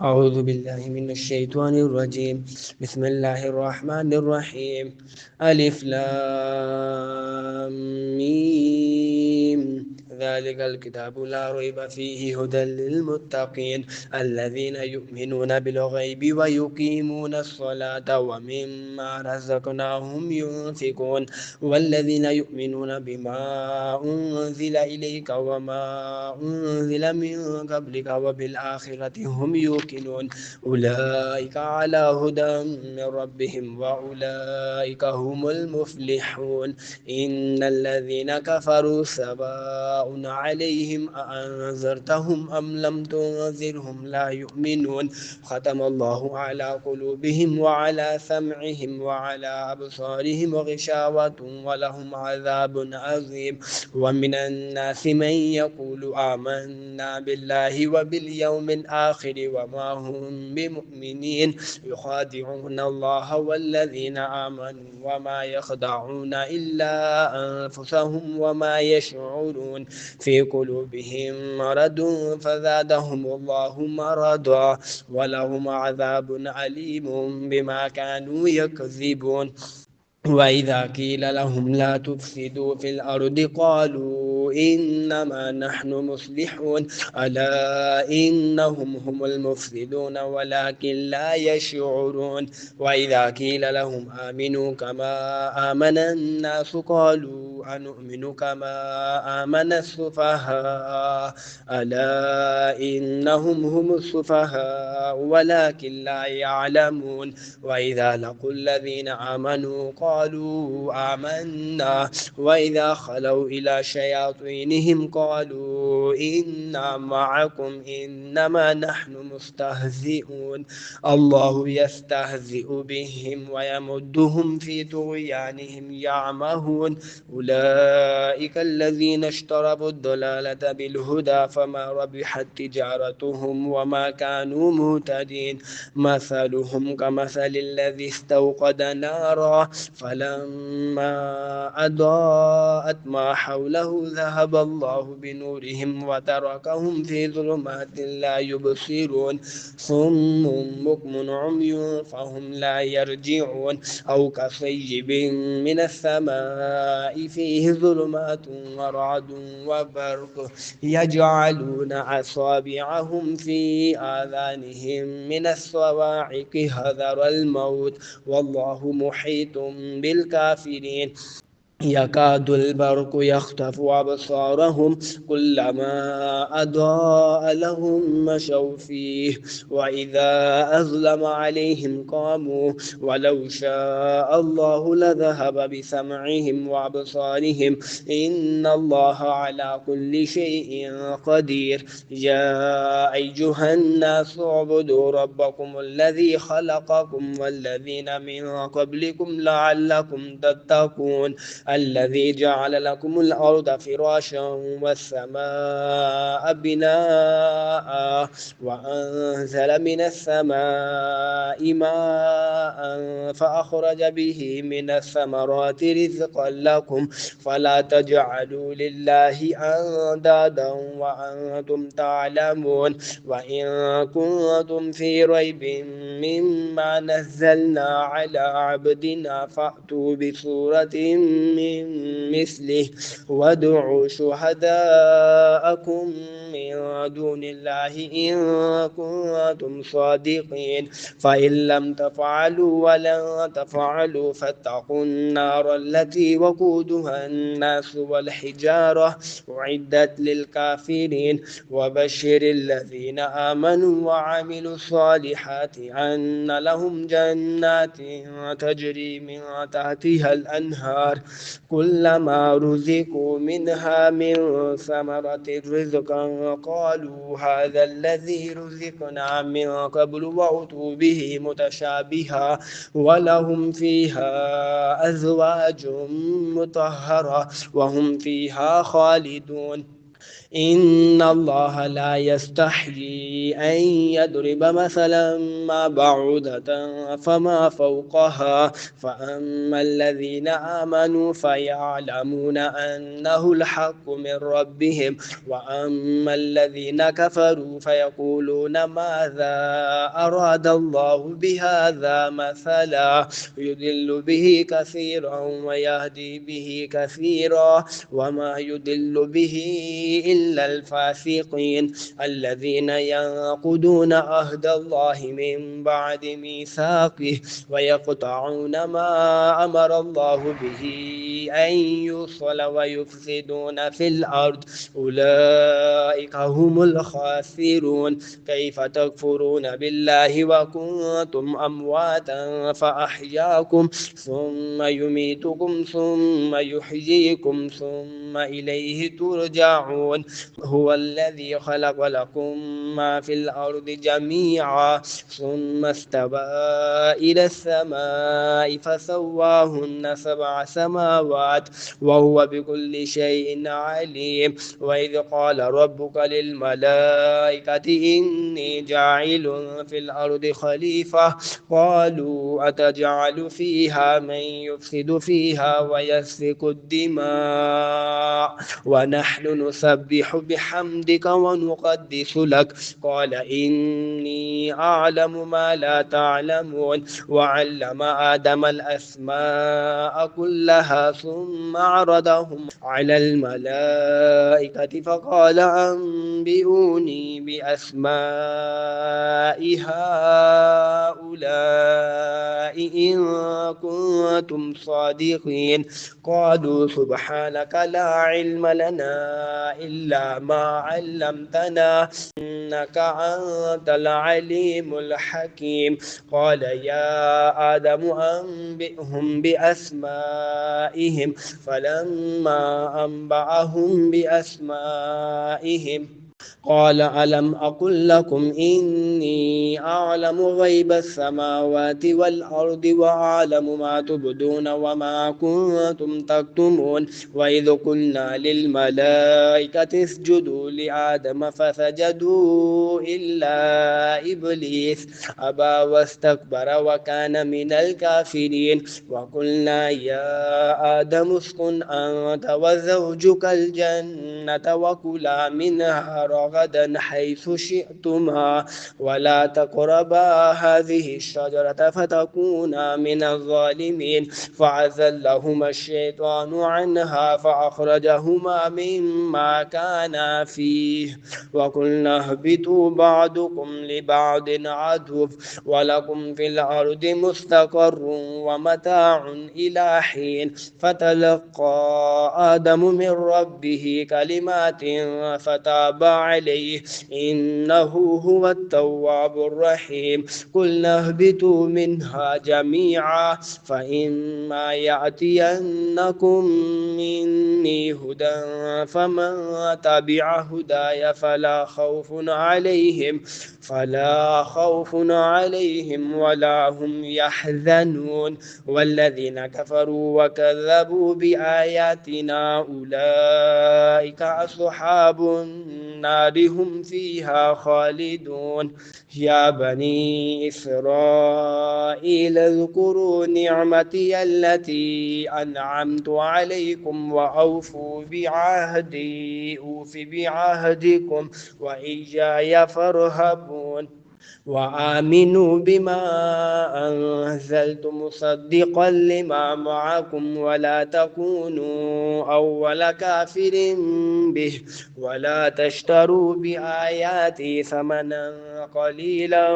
أعوذ بالله من الشيطان الرجيم. بسم الله الرحمن الرحيم. ألف لام ميم. ذلك الكتاب لا ريب فيه هدى للمتقين الذين يؤمنون بالغيب ويقيمون الصلاة ومما رزقناهم ينفقون والذين يؤمنون بما أنزل إليك وما أنزل من قبلك وبالآخرة هم يوقنون أولئك على هدى من ربهم وأولئك هم المفلحون. إن الذين كفروا سواء عليهم أأنذرتهم أم لم تنذرهم لا يؤمنون ختم الله على قلوبهم وعلى سمعهم وعلى أبصارهم غشاوة ولهم عذاب عظيم. ومن الناس من يقول آمنا بالله وباليوم الآخر وما هم بمؤمنين يخادعون الله والذين آمنوا وما يخدعون إلا أنفسهم وما يشعرون في قلوبهم مرض فزادهم الله مرضا ولهم عذاب أليم بما كانوا يكذبون. وإذا قيل لهم لا تفسدوا في الأرض قالوا إنما نحن مصلحون ألا إنهم هم المفسدون ولكن لا يشعرون. وإذا قيل لهم آمنوا كما آمن الناس قالوا أنؤمن كما آمن السفهاء ألا إنهم هم السفهاء ولكن لا يعلمون. وإذا لقوا الذين آمنوا قالوا آمنا وإذا خلوا إلى شياطينهم قالوا إنا معكم إنما نحن مستهزئون الله يستهزئ بهم ويمدهم في طغيانهم يعمهون. أولئك الذين اشتروا الضلالة بالهدى فما ربحت تجارتهم وما كانوا مهتدين مثلهم كمثل الذي استوقد نارا فلما أضاءت ما حوله ذهب الله بنورهم وتركهم في ظلمات لا يبصرون صم بكم عمي فهم لا يرجعون أو كصيب من السماء فيه ظلمات ورعد وبرق يجعلون أصابعهم في آذانهم من الصواعق حذر الموت والله محيط بالكافرين. يكاد البرق يخطف أبصارهم كلما أضاء لهم مشوا فيه وإذا أظلم عليهم قاموا ولو شاء الله لذهب بسمعهم وأبصارهم إن الله على كل شيء قدير. يا أيها الناس اعبدوا ربكم الذي خلقكم والذين من قبلكم لعلكم تتقون الذي جعل لكم الأرض فراشا والسماء بناء وأنزل من السماء ماء فأخرج به من الثمرات رزقا لكم فلا تجعلوا لله أندادا وأنتم تعلمون. وإن كنتم في ريب مما نزلنا على عبدنا فأتوا بسورة من مثله وادعوا شهداءكم من دون الله إن كنتم صادقين فإن لم تفعلوا ولن تفعلوا فاتقوا النار التي وقودها الناس والحجارة أعدت للكافرين. وبشر الذين آمنوا وعملوا الصالحات أن لهم جنات تجري من تحتها الأنهار كلما رزقوا منها من ثمرة رزقا قالوا هذا الذي رزقنا من قبل وأتوا به متشابها ولهم فيها أزواج مطهرة وهم فيها خالدون. إن الله لا يستحيي أن يضرب مثلا ما بعوضة فما فوقها فأما الذين آمنوا فيعلمون أنه الحق من ربهم وأما الذين كفروا فيقولون ماذا أراد الله بهذا مثلا يضل به كثيرا ويهدي به كثيرا وما يضل به إلا الفاسقين الذين ينقضون عهد الله من بعد ميثاقه ويقطعون ما أمر الله به أن يوصل ويفسدون في الأرض أولئك هم الخاسرون كيف تكفرون بالله وكنتم أمواتا فأحياكم ثم يميتكم ثم يحييكم ثم إليه ترجعون هو الذي خلق لكم ما في الأرض جميعا ثم استوى إلى السماء فسواهن 7 سماوات وهو بكل شيء عليم وإذ قال ربك للملائكة إني جاعل في الأرض خليفة قالوا أتجعل فيها من يفسد فيها ويسفك الدماء ونحن نسبح بحمدك ونقدس لك قال إني أعلم ما لا تعلمون وعلم آدم الأسماء كلها ثم عرضهم على الملائكة فقال أنبئوني بأسماء هؤلاء إن كنتم صادقين قالوا سبحانك لا علم لنا إلا ما علمتنا إنك أنت العليم الحكيم قال يا آدم أنبئهم بأسمائهم فلما أنبأهم بأسمائهم قال ألم أقل لكم إني أعلم غيب السماوات والأرض وأعلم ما تبدون وما كنتم تكتمون وإذ قلنا للملائكة اسجدوا لآدم فسجدوا إلا إبليس أبى واستكبر وكان من الكافرين وقلنا يا آدم اسكن أنت وزوجك الجنة وكلا منها رغدا حيث شئتما ولا تقربا هذه الشجرة فتكونا من الظالمين فعزلهما الشيطان عنها فأخرجهما مما كانا فيه وقلنا اهبطوا بعضكم لبعض عدو ولكم في الأرض مستقر ومتاع إلى حين فتلقى آدم من ربه كلمات فتاب عليه إنه هو التواب الرحيم قلنا اهبطوا منها جميعا فإما يأتينكم مني هدى فمن تبع هداي فلا خوف عليهم ولا هم يحزنون والذين كفروا وكذبوا بآياتنا أولئك أصحاب النار هم فيها خالدون يا بني إسرائيل اذكروا نعمتي التي أنعمت عليكم وأوفوا بعهدي أوف بعهدكم وإياي فارهبون وآمنوا بما أنزلت مصدقا لما معكم ولا تكونوا أول كافر به ولا تشتروا بآياتي ثمنا قليلا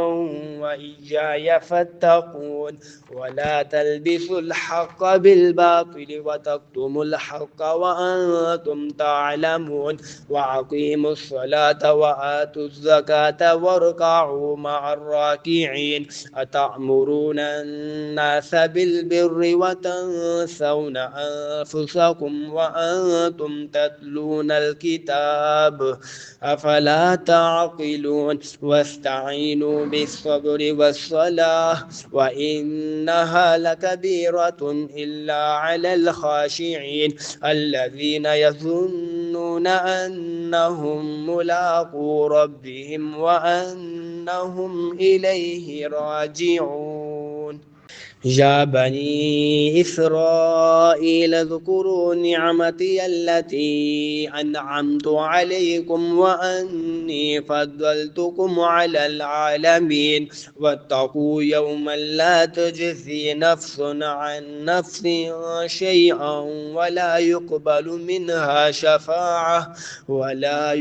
وإياي فاتقون ولا تلبسوا الحق بالباطل وتكتموا الحق وأنتم تعلمون وأقيموا الصلاة وآتوا الزكاة واركعوا مع الراكعين أتأمرون الناس بالبر وتنسون أنفسكم وأنتم تتلون الكتاب أفلا تعقلون واستعينوا بالصبر والصلاة وإنها لكبيرة إلا على الخاشعين الذين يظنون أنهم أنهم ملاقو ربهم وأنهم إليه راجعون. يا بني إسرائيل اذكروا نعمتي التي أنعمت عليكم وأني فضلتكم على العالمين واتقوا يوما لا تجزي نفس عن نفس شيئا ولا يقبل منها شفاعة ولا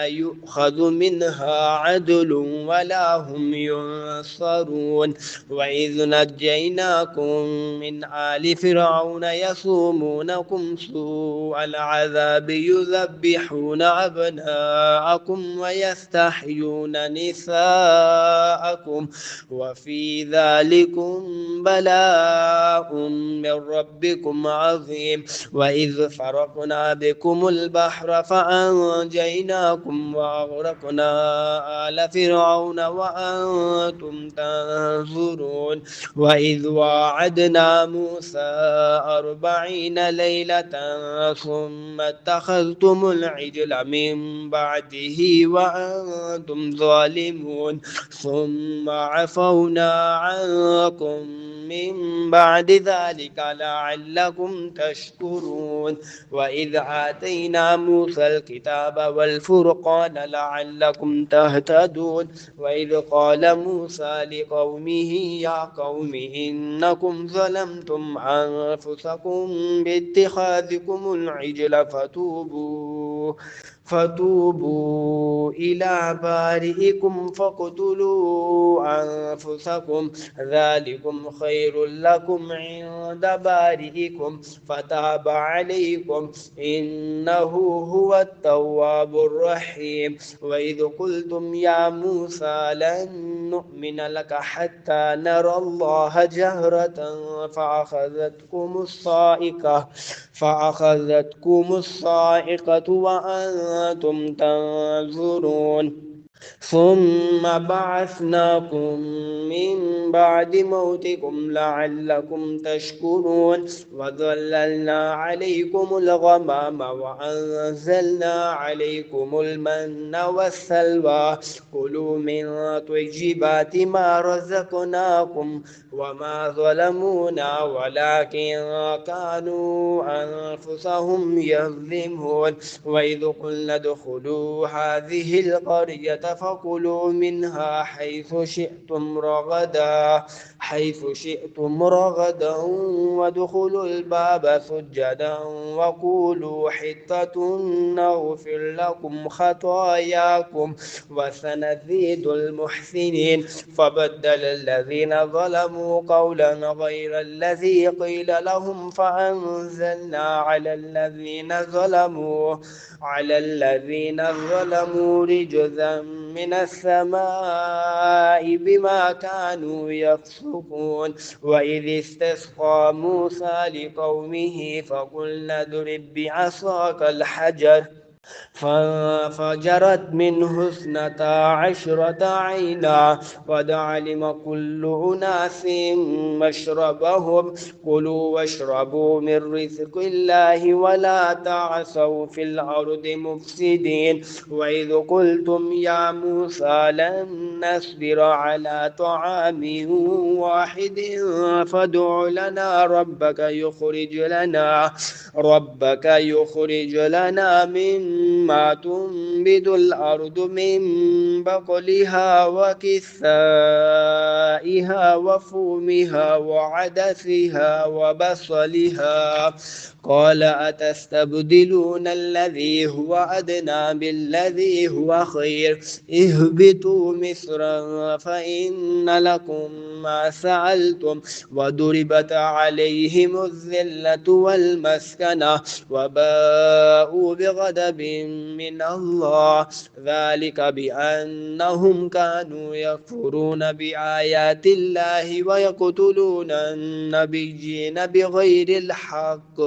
يؤخذ منها عدل ولا هم ينصرون. وإذ نجيناكم من آل فرعون يصومونكم سوء العذاب يذبحون أبناءكم ويستحيون نساءكم وفي ذلكم بلاء من ربكم عظيم. وإذ فرقنا بكم البحر فأنجيناكم وأغرقنا آل فرعون وأنتم تنظرون. وإذ واعدنا موسى 40 ليلة ثم اتخذتم العجل من بعده وأنتم ظالمون ثم عفونا عنكم من بعد ذلك لعلكم تشكرون. وإذ آتينا موسى الكتاب والفرقان لعلكم تهتدون. وإذ قال موسى لقومه يا قوم إنكم ظلمتم أنفسكم باتخاذكم العجل فتوبوا إلى بارئكم فاقتلوا أنفسكم ذلكم خير لكم عند بارئكم فتاب عليكم إنه هو التواب الرحيم. وإذ قلتم يا موسى لن نؤمن لك حتى نرى الله جهرة فأخذتكم الصاعقة وأنتم تنظرون. ثم بعثناكم من بعد موتكم لعلكم تشكرون. وظللنا عليكم الغمام وأنزلنا عليكم المن والسلوى كلوا من طيبات ما رزقناكم وما ظلمونا ولكن كانوا أنفسهم يظلمون. وإذ قلنا ادخلوا هذه القرية فكلوا منها حيث شئتم رغدا وادخلوا الباب سجدا وقولوا حطة نغفر لكم خطاياكم وسنزيد المحسنين. فبدل الذين ظلموا قولا غير الذي قيل لهم فأنزلنا على الذين ظلموا رجزا من السماء بما كانوا يفسقون. وإذ استسقى موسى لقومه فقلنا اضرب بعصاك الحجر فانفجرت منه 12 عينا قد علم كل أناس مشربهم كلوا واشربوا من رزق الله ولا تعثوا في الأرض مفسدين. وإذ قلتم يا موسى لن نصبر على طعام واحد فادع لنا ربك يخرج لنا مما تنبت الأرض من بقلها وكثائها وفومها وعدسها وبصلها قال أتستبدلون الذي هو أدنى بالذي هو خير اهبطوا مصرا فإن لكم ما سألتم وضربت عليهم الذلة والمسكنة وباءوا بغضب من الله ذلك بأنهم كانوا يكفرون بآيات الله ويقتلون النبيين بغير الحق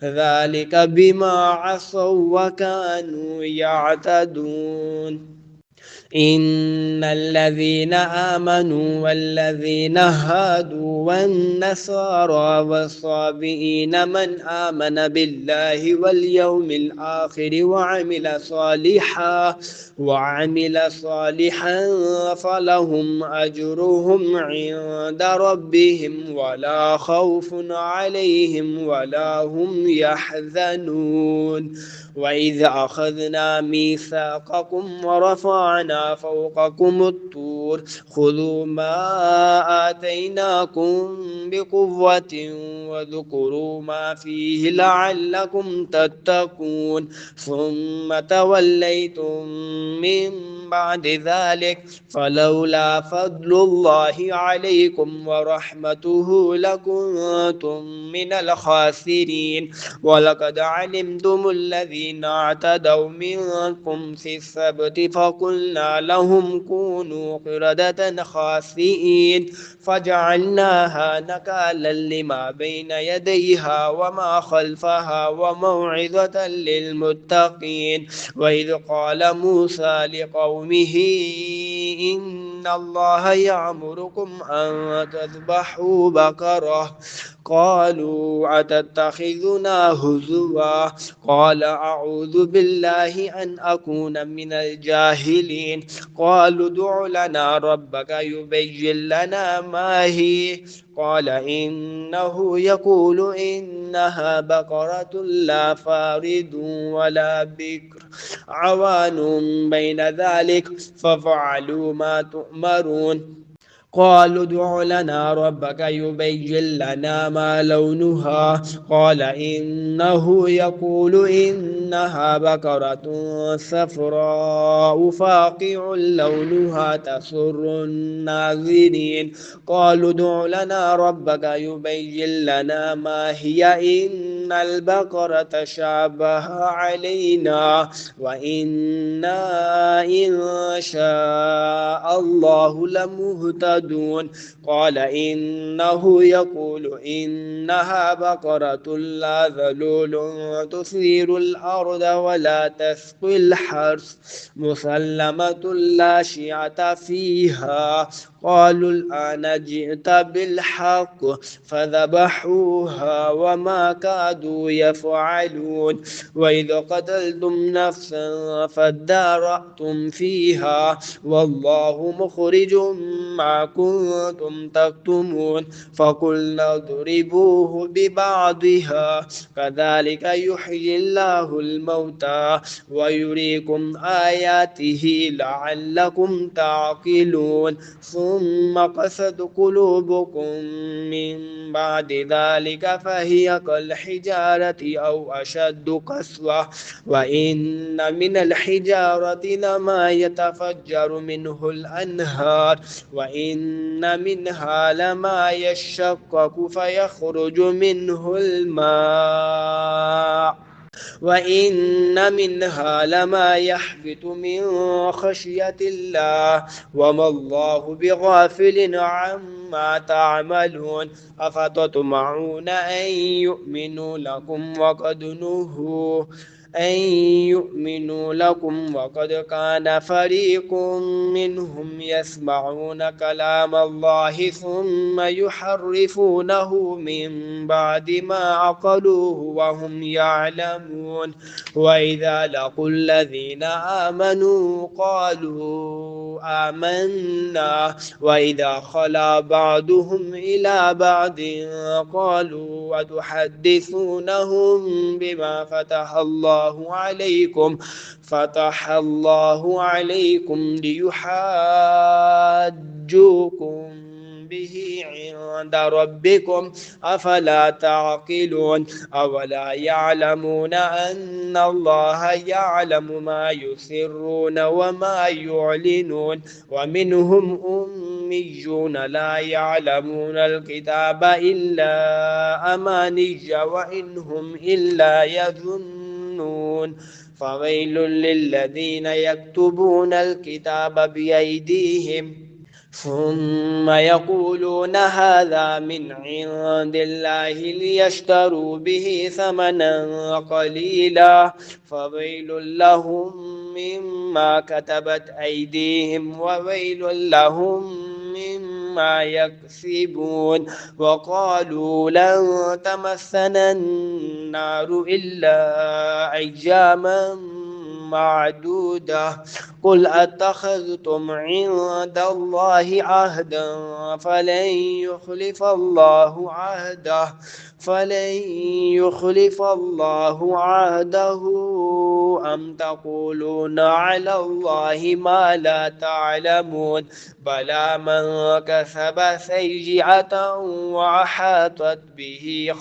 ذلك بما عصوا وكانوا يعتدون. إن الذين آمنوا والذين هادوا والنصارى والصابئين من آمن بالله واليوم الآخر وعمل صالحا فلهم أجرهم عند ربهم ولا خوف عليهم ولا هم يحزنون. وإذ أخذنا ميثاقكم ورفعنا فوقكم الطور خذوا ما آتيناكم بقوة واذكروا ما فيه لعلكم تتقون ثم توليتم من بعد ذلك فلولا فضل الله عليكم ورحمته لكنتم من الخاسرين. ولقد علمتم الذين اعتدوا منكم في السبت فقلنا لهم كونوا قردة خاسئين فجعلناها نكالا لما بين يديها وما خلفها وموعظة للمتقين. وإذ قال موسى لقومه إن الله يأمركم أن تذبحوا بقرة قالوا أتتخذنا هزوا قال أعوذ بالله أن أكون من الجاهلين. قالوا ادع لنا ربك يبين لنا ما هي قال إنه يقول إنها بقرة لا فارض ولا بكر عوان بين ذلك ففعلوا ما تؤمرون. قالوا ادع لنا ربك يبين لنا ما لونها قال إنه يقول إنها بقرة صفراء فاقع لونها تسر الناظرين. قالوا ادع لنا ربك يبين لنا ما هي إن البقرة شابه علينا وإنا إن شاء الله لمهتدون. قال إنه يقول إنها بقرة لا ذلول تثير الأرض ولا تسقي الحرث مسلمة لا شيعة فيها. قالوا الآن جئت بالحق فذبحوها وما كادوا يفعلون. وإذ قتلتم نفسا فادارأتم فيها والله مخرج ما كنتم تكتمون فقلنا اضربوه ببعضها كذلك يحيي الله الموتى ويريكم آياته لعلكم تعقلون. ثم قست قلوبكم من بعد ذلك فهي كالحجارة أو أشد قسوة وإن من الحجارة لما يتفجر منه الأنهار وإن منها لما يشقق فيخرج منه الماء وإن منها لما يحبط من خشية الله وما الله بغافل عما تعملون. أفتطمعون أن يؤمنوا لكم وقد كان فريق منهم يسمعون كلام الله ثم يحرفونه من بعد ما عقلوه وهم يعلمون. وإذا لقوا الذين آمنوا قالوا آمنا وإذا خلا بعضهم إلى بعض قالوا أتحدثونهم بما فتح الله عليكم ليحاجوكم به عند ربكم أفلا تعقلون. أولا يعلمون أن الله يعلم ما يسرون وما يعلنون. ومنهم أميون لا يعلمون الكتاب إلا أماني وإنهم إلا يظنون. فويل للذين يكتبون الكتاب بأيديهم ثم يقولون هذا من عند الله ليشتروا به ثمنا قليلا فويل لهم مما كتبت أيديهم وويل لهم مما يكسبون وقالوا لن تمسنا النار إلا أياما معدودة قل أتخذتم عند الله عهدا فلن يخلف الله عهده أم تقولون على الله ما لا تعلمون بلى من كسب سيئة وأحاطت به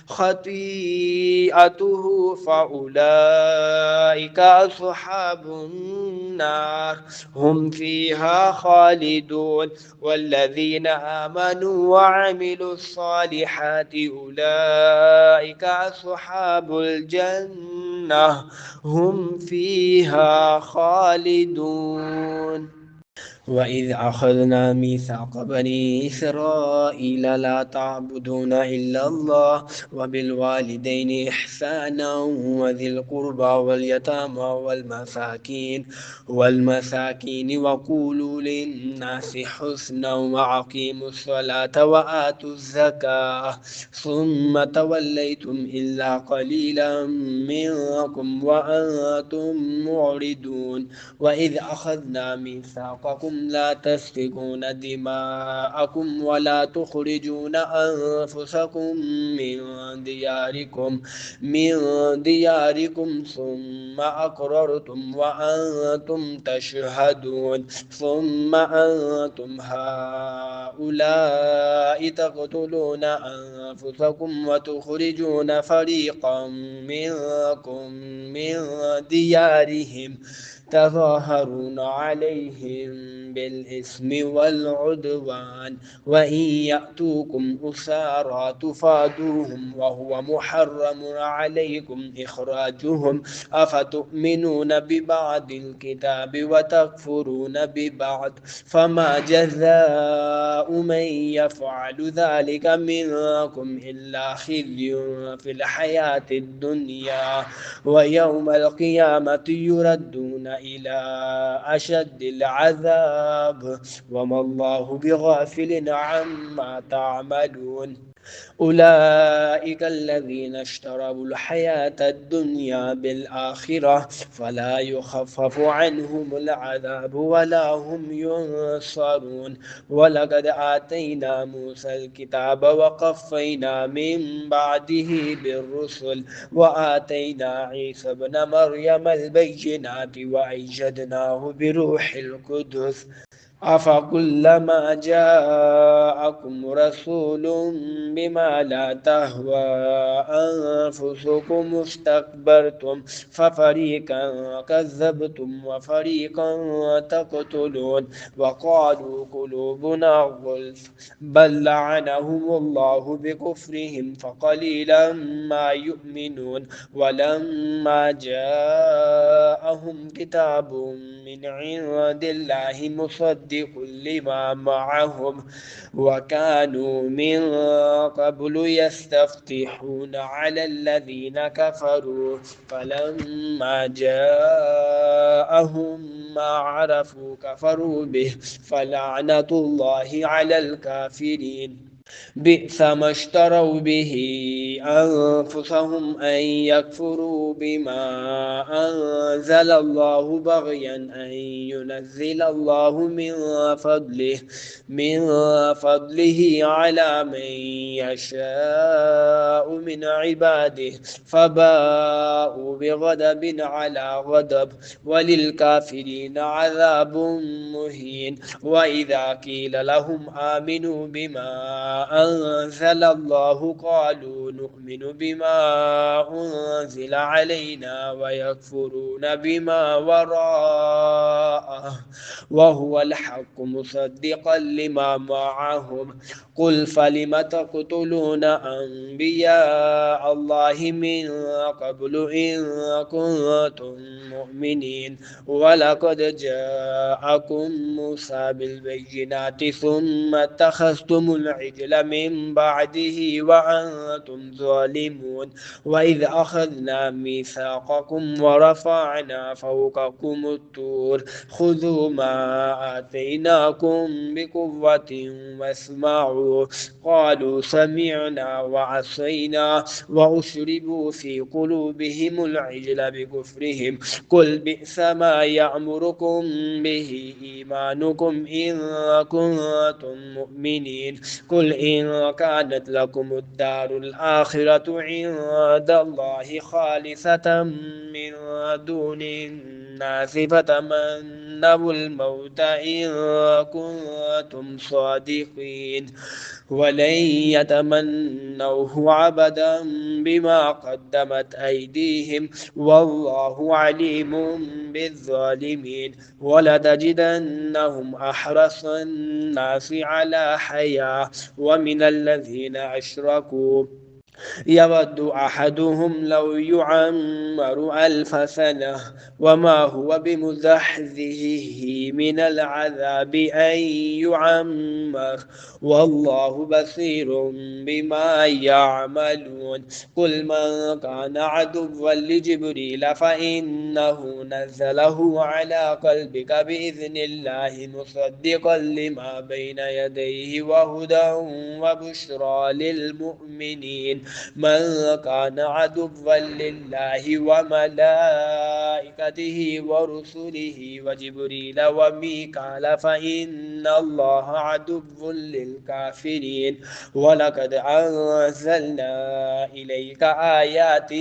خطيئته فأولئك أصحاب النار هم فيها خالدون والذين آمنوا وعملوا الصالحات أولئك أصحاب الجنة هم فيها خالدون وإذ أخذنا ميثاق بني إسرائيل لا تعبدون إلا الله وبالوالدين إحسانا وذي القربى واليتامى والمساكين وقولوا للناس حسنا وأقيموا الصلاة وآتوا الزكاة ثم توليتم إلا قليلا منكم وأنتم معرضون وإذ أخذنا ميثاقكم لا تسفكون دماءكم ولا تخرجون أنفسكم من دياركم ثم أقررتم وأنتم تشهدون ثم أنتم هؤلاء تقتلون أنفسكم وتخرجون فريقا منكم من ديارهم تظاهرون عليهم بالإثم والعدوان وإن يأتوكم أسارى تفادوهم وهو محرم عليكم إخراجهم أفتؤمنون ببعض الكتاب وتكفرون ببعض فما جزاء من يفعل ذلك منكم إلا خزي في الحياة الدنيا ويوم القيامة يردون إلى أشد العذاب وما الله بغافل عما تعملون أولئك الذين اشتروا الحياة الدنيا بالآخرة فلا يخفف عنهم العذاب ولا هم ينصرون ولقد آتينا موسى الكتاب وقفينا من بعده بالرسل وآتينا عيسى ابن مريم البينات وأيدناه بروح القدس أفكلما جاءكم رسول بما لا تهوى أنفسكم استكبرتم ففريقا كذبتم وفريقا تقتلون وقالوا قلوبنا غلف بل لعنهم الله بكفرهم فقليلا ما يؤمنون ولما جاءهم كتاب من عند الله مصدق لما معهم وكانوا من قبل يستفتحون على الذين كفروا فلما جاءهم ما عرفوا كفروا به فلعنة الله على الكافرين بئس ما اشتروا به أنفسهم أن يكفروا بما أنزل الله بغيا أن ينزل الله من فضله على من يشاء من عباده فباءوا بغضب على غضب وللكافرين عذاب مهين وإذا قيل لهم آمنوا بما أنزل الله قالوا نؤمن بما أنزل علينا ويكفرون بما وراءه وهو الحق مصدقا لما معهم. قل فلم تقتلون أنبياء الله من قبل إن كنتم مؤمنين؟ ولقد جاءكم موسى بالبينات ثم اتخذتم العجل من بعده وأنتم ظالمون. وإذ أخذنا ميثاقكم ورفعنا فوقكم الطور خذوا ما آتيناكم بقوة واسمعوا. قالوا سمعنا وعصينا وأشربوا في قلوبهم العجل بكفرهم. قل بئس ما يأمركم به إيمانكم إن كنتم مؤمنين. قل إن كانت لكم الدار الآخرة عند الله خالصة من دون الناس فتمنوا الموت إن كنتم صادقين ولن يتمنوه أبدا بما قدمت أيديهم والله عليم بالظالمين. ولتجدنهم أحرص الناس على حياة ومن الذين أشركوا يود أحدهم لو يعمر 1000 سنة وما هو بمزحزحه من العذاب أن يعمر والله بصير بما يعملون. قل من كان عدوا لجبريل فإنه نزله على قلبك بإذن الله مصدقا لما بين يديه وهدى وبشرى للمؤمنين. من كان عدوا لله وملائكته ورسله وجبريل وميكال فإن الله عدو للكافرين. ولقد أنزلنا إليك آيات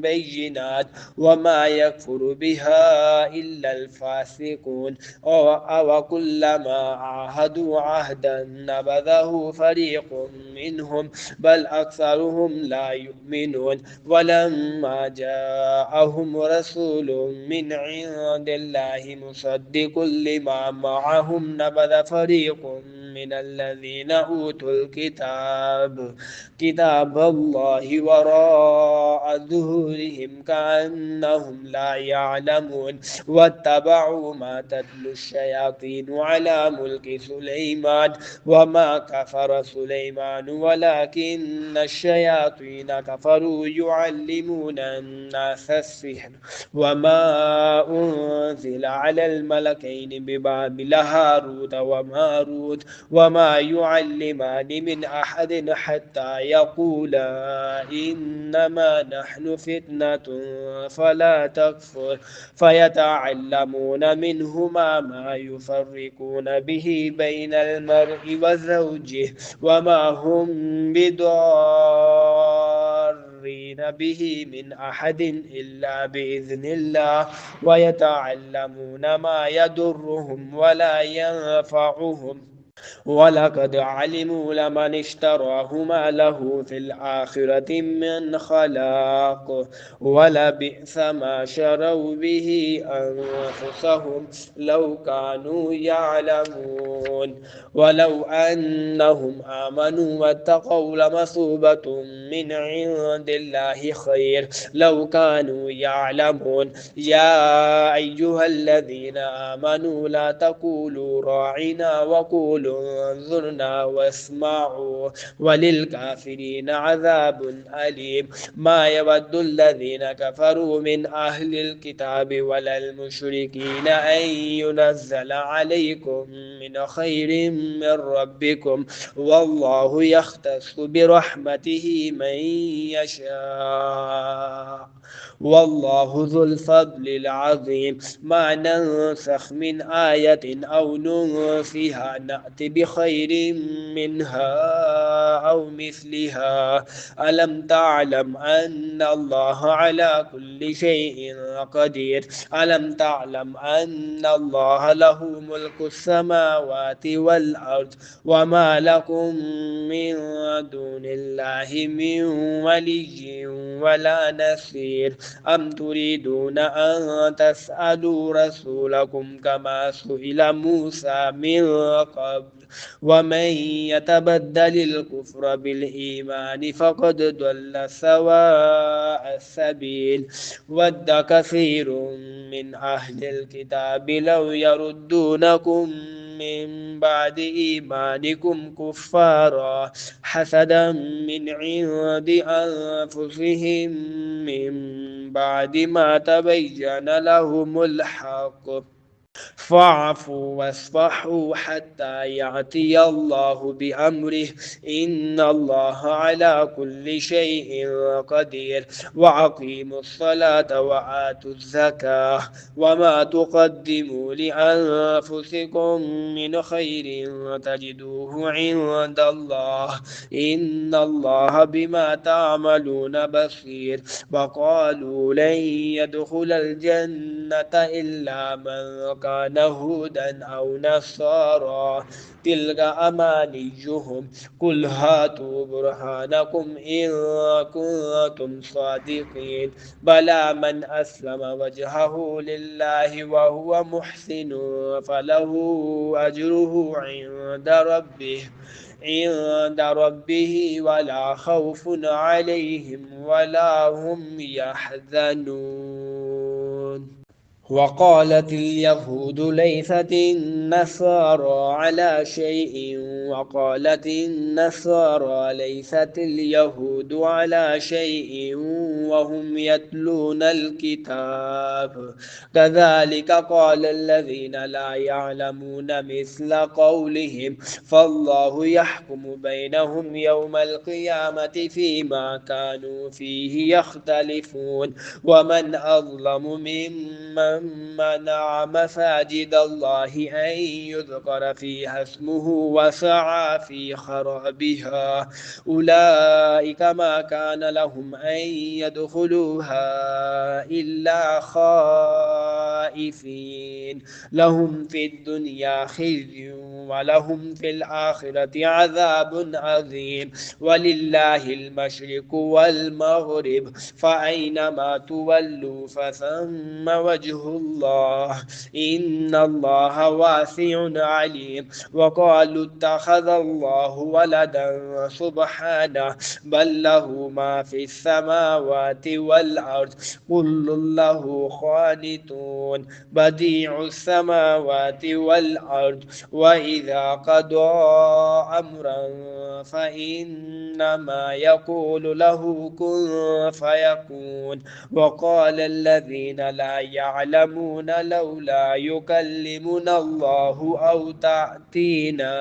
بينات وما يكفر بها إلا الفاسقون. أو كلما عاهدوا عهدا نبذه فريق منهم بل أكثرهم لا يؤمنون. ولما جاءهم رسول من عند الله مصدق لما معهم نبذ فريق من الذين أوتوا الكتاب كتاب الله وراء ظهورهم كأنهم لا يعلمون. واتبعوا ما تتلو الشياطين على ملك سليمان وما كفر سليمان ولكن الشياطين كفروا يعلمون الناس السحر وما أنزل على الملكين ببابل هاروت وماروت وما يعلمان من أحد حتى يقولا إنما نحن فتنة فلا تكفر فيتعلمون منهما ما يفرقون به بين المرء وزوجه وما هم بضارين به من أحد إلا بإذن الله ويتعلمون ما يضرهم ولا ينفعهم. ولقد علموا لمن اشتراه ما له في الآخرة من خلاق ولبئس ما شروا به أنفسهم لو كانوا يعلمون. ولو أنهم آمنوا واتقوا لمثوبة من عند الله خير لو كانوا يعلمون. يا أيها الذين آمنوا لا تقولوا راعنا وقولوا انظرنا واسمعوا وللكافرين عذاب أليم. ما يود الذين كفروا من أهل الكتاب ولا المشركين أن ينزل عليكم من خير من ربكم والله يختص برحمته من يشاء والله ذو الفضل العظيم. ما ننسخ من آية أو ننسها نأت بخير منها أو مثلها. ألم تعلم أن الله على كل شيء قدير. ألم تعلم أن الله له ملك السماوات والأرض وما لكم من دون الله من ولي ولا نصير. أم تريدون أن تسألوا رسولكم كما سئل موسى من قبل ومن يتبدل الكفر بالإيمان فقد ضل سواء السبيل. ود كثير من أهل الكتاب لو يردونكم من بعد إيمانكم كفارا حسدا من عند أنفسهم من بعد ما تبين لهم الحق فاعفوا واصفحوا حتى يأتي الله بأمره إن الله على كل شيء قدير. وأقيموا الصلاة وآتوا الزكاة وما تقدموا لأنفسكم من خير تجدوه عند الله إن الله بما تعملون بصير. وقالوا لن يدخل الجنة إلا من كان هودا أو نصارى تلك أمانيهم قل هاتوا برهانكم إن كنتم صادقين. بلى من أسلم وجهه لله وهو محسن فله أجره عند ربه ولا خوف عليهم ولا هم يحزنون. وقالت اليهود ليست النصارى على شيء وقالت النصارى ليست اليهود على شيء وهم يتلون الكتاب كذلك قال الذين لا يعلمون مثل قولهم فالله يحكم بينهم يوم القيامة فيما كانوا فيه يختلفون. ومن أظلم ممن منع مساجد الله أن يذكر فيها اسمه وسعى في خرابها أولئك ما كان لهم أن يدخلوها إلا خائفين لهم في الدنيا خزي ولهم في الآخرة عذاب عظيم. ولله المشرق والمغرب فأينما تولوا فثم وجه الله إن الله واسع عليم. وقالوا اتخذ الله ولدا سبحانه بل له ما في السماوات والأرض كل له قانتون بديع السماوات والأرض وإذا قضى أمرا فإنما يقول له كن فيكون. وقال الذين لا يعلمون لولا يكلمنا الله أو تأتينا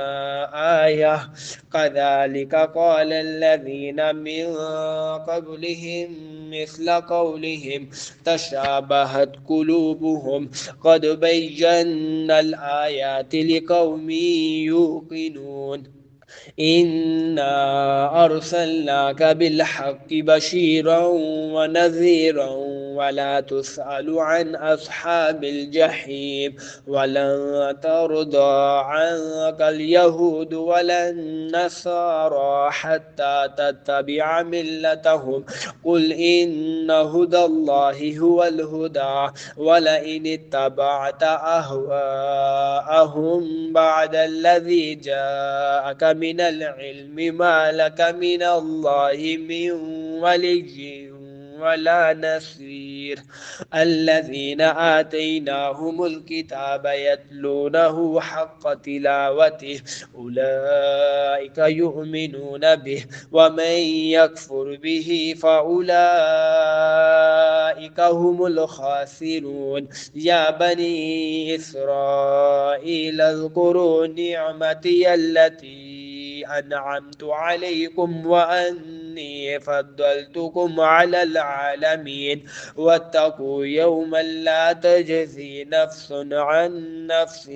آية كذلك قال الذين من قبلهم مثل قولهم تشابهت قلوبهم قد بينا الآيات لقوم يوقنون. إنا أرسلناك بالحق بشيرا ونذيرا ولا تسأل عن أصحاب الجحيم. ولن ترضى عنك اليهود ولا النصارى حتى تتبع ملتهم قل إن هدى الله هو الهدى ولئن اتبعت أهواءهم بعد الذي جاءك من العلم ما لك من الله من ولي ولا نصير. الذين آتيناهم الكتاب يتلونه حق تلاوته أولئك يؤمنون به ومن يكفر به فأولئك هم الخاسرون. يا بني إسرائيل اذكروا نعمتي التي أنعمت عليكم وأن إني فضلتكم على العالمين واتقوا يوما لا تجزي نفس عن نفس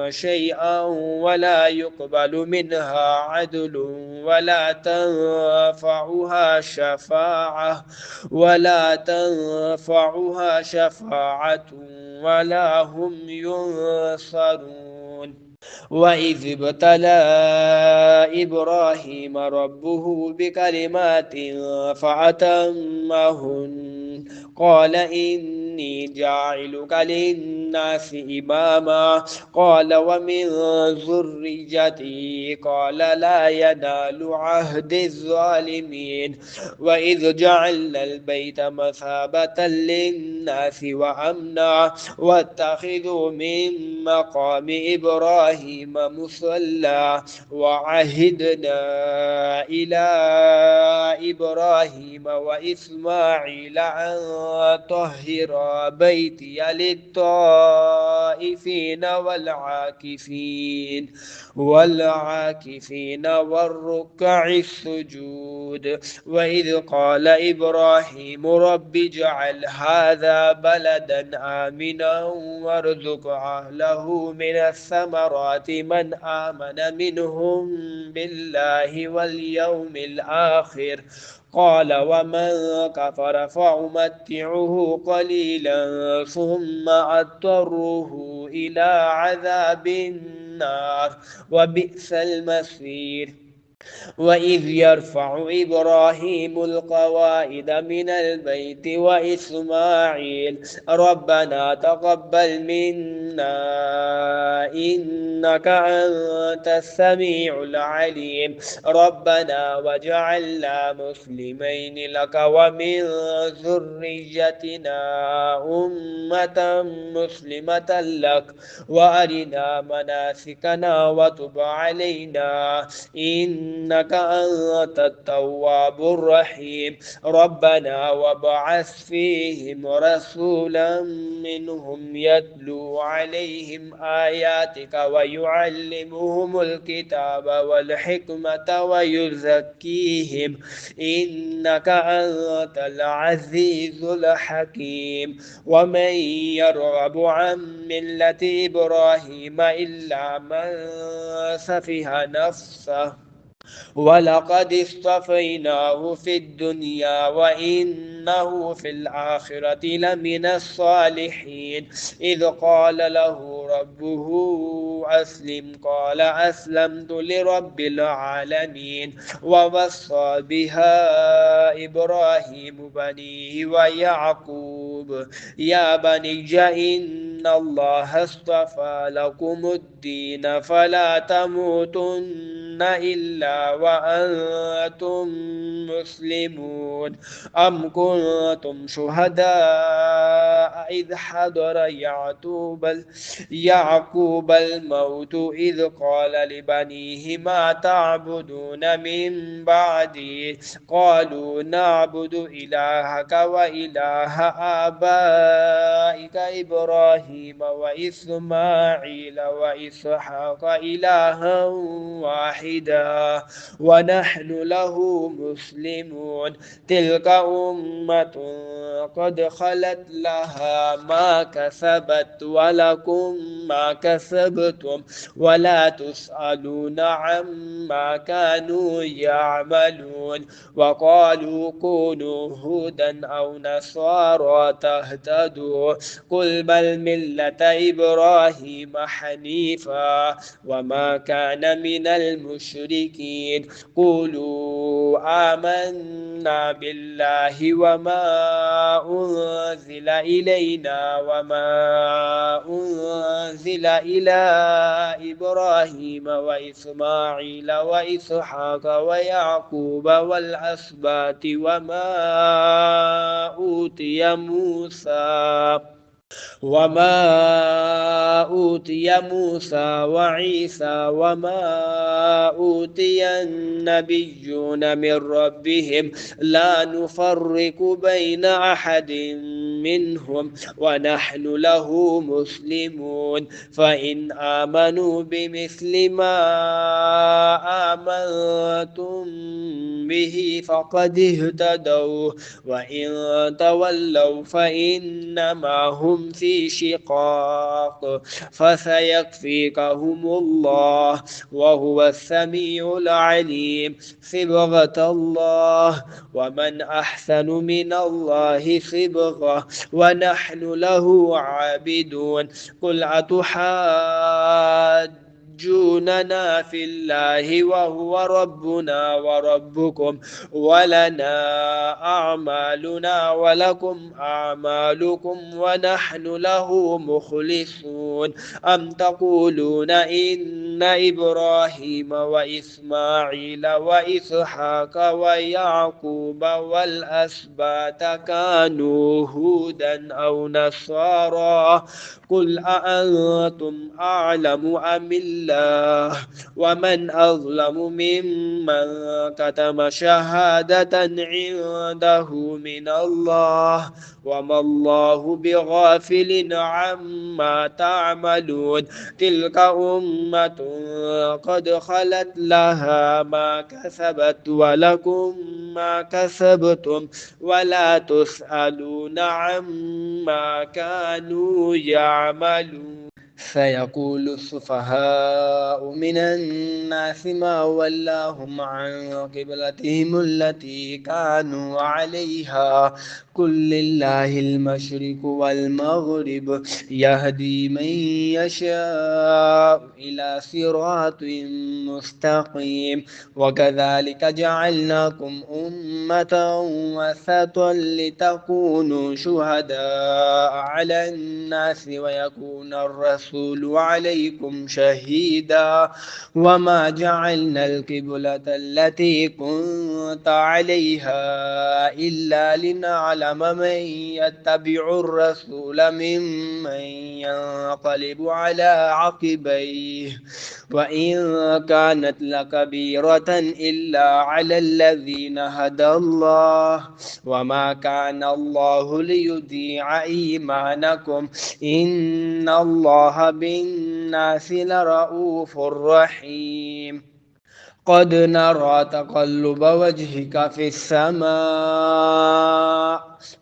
شيئا ولا يقبل منها عدل ولا تنفعها شفاعة ولا هم ينصرون. وإذ ابتلى إبراهيم ربه بكلمات فأتمهن قال إني جاعلك للناس إماما قال ومن ذريتي قال لا ينال عهد الظالمين. وإذ جعلنا البيت مثابة للناس وأمنا واتخذوا من مقام إبراهيم مصلى وعهدنا إلى إبراهيم وإسماعيل أن طهر بيتي للطائفين والعاكفين والركع السجود. وإذ قال إبراهيم رب اجعل هذا بلدا آمنا وارزق أهله من الثمرات من آمن منهم بالله واليوم الآخر قال ومن كفر فأمتعه قليلا ثم أضطره إلى عذاب النار وبئس المصير. وإذ يرفع إبراهيم القواعد من البيت وإسماعيل ربنا تقبل منا إنك أنت السميع العليم ربنا واجعلنا مسلمين لك ومن ذريتنا أمة مسلمة لك وأرنا مناسكنا وتب علينا إنك أنت التواب الرحيم ربنا وابعث فيهم رسولا منهم يتلو عليهم آياتك ويعلمهم الكتاب والحكمة ويزكيهم إنك أنت العزيز الحكيم. ومن يرغب عن ملة إبراهيم إلا من سفه نفسه ولقد اصطفيناه في الدنيا وإنه في الآخرة لمن الصالحين. إذ قال له ربه أسلم قال أسلمت لرب العالمين. ووصى بها إبراهيم بنيه ويعقوب يا بني إن الله اصطفى لكم الدين فلا تموتن إلا وأنتم مسلمون. أم كنتم شهداء إذ حضر يعقوب الموت إذ قال لبنيه ما تعبدون من بعدي قالوا نعبد إلهك وإله آبائك إبراهيم وإسماعيل وإسحاق إلها واحدا ونحن له مسلمون. تلك أمة قد خلت لها ما كسبت ولكم ما كسبتم ولا تسألون عما كانوا يعملون. وقالوا كونوا هودا أو نصارى تهتدوا قل بل ملة إبراهيم حنيفا وما كان من المشركين. قولوا آمنا بالله وما أنزل إلينا وما أنزل إلى إبراهيم وإسماعيل وإسحاق ويعقوب والأسباط وما أوتي موسى وعيسى وما أوتي النبيون من ربهم لا نفرق بين أحد منهم ونحن له مسلمون فإن آمنوا بمثل ما آمنتم به فقد اهتدوا وإن تولوا فإنما هم في شقاق فسيكفيكهم الله وهو السميع العليم صبغة الله ومن أحسن من الله صبغة ونحن له عابدون قل أتحاجوننا في الله وهو ربنا وربكم ولنا أعمالنا ولكم أعمالكم ونحن له مخلصون أم تقولون إن إبراهيم وإسماعيل وإسحاق ويعقوب والأسباط كانوا هودا أو نصارى قل أأنتم أعلم أم الله ومن أظلم ممن كتم شهادة عنده من الله وما الله بغافل عما تعملون تلك أمة قد خلت لها ما كسبت ولكم ما كسبتم ولا تسألون عما كانوا يعملون فيقول السفهاء من الناس ما ولاهم عن قبلتهم التي كانوا عليها قل لله المشرق والمغرب يهدي من يشاء إلى صراط مستقيم وكذلك جعلناكم أمة وسطا لتكونوا شهداء على الناس ويكون الرسول عليكم شهيدا وما جعلنا القبلة التي كنت عليها إلا لنعلم من يتبع الرسول ممن ينقلب على عقبيه وإن كانت لكبيرة إلا على الذين هدى الله وما كان الله ليضيع إيمانكم إن الله بالناس لرؤوف رحيم قد نرى تقلب وجهك في السماء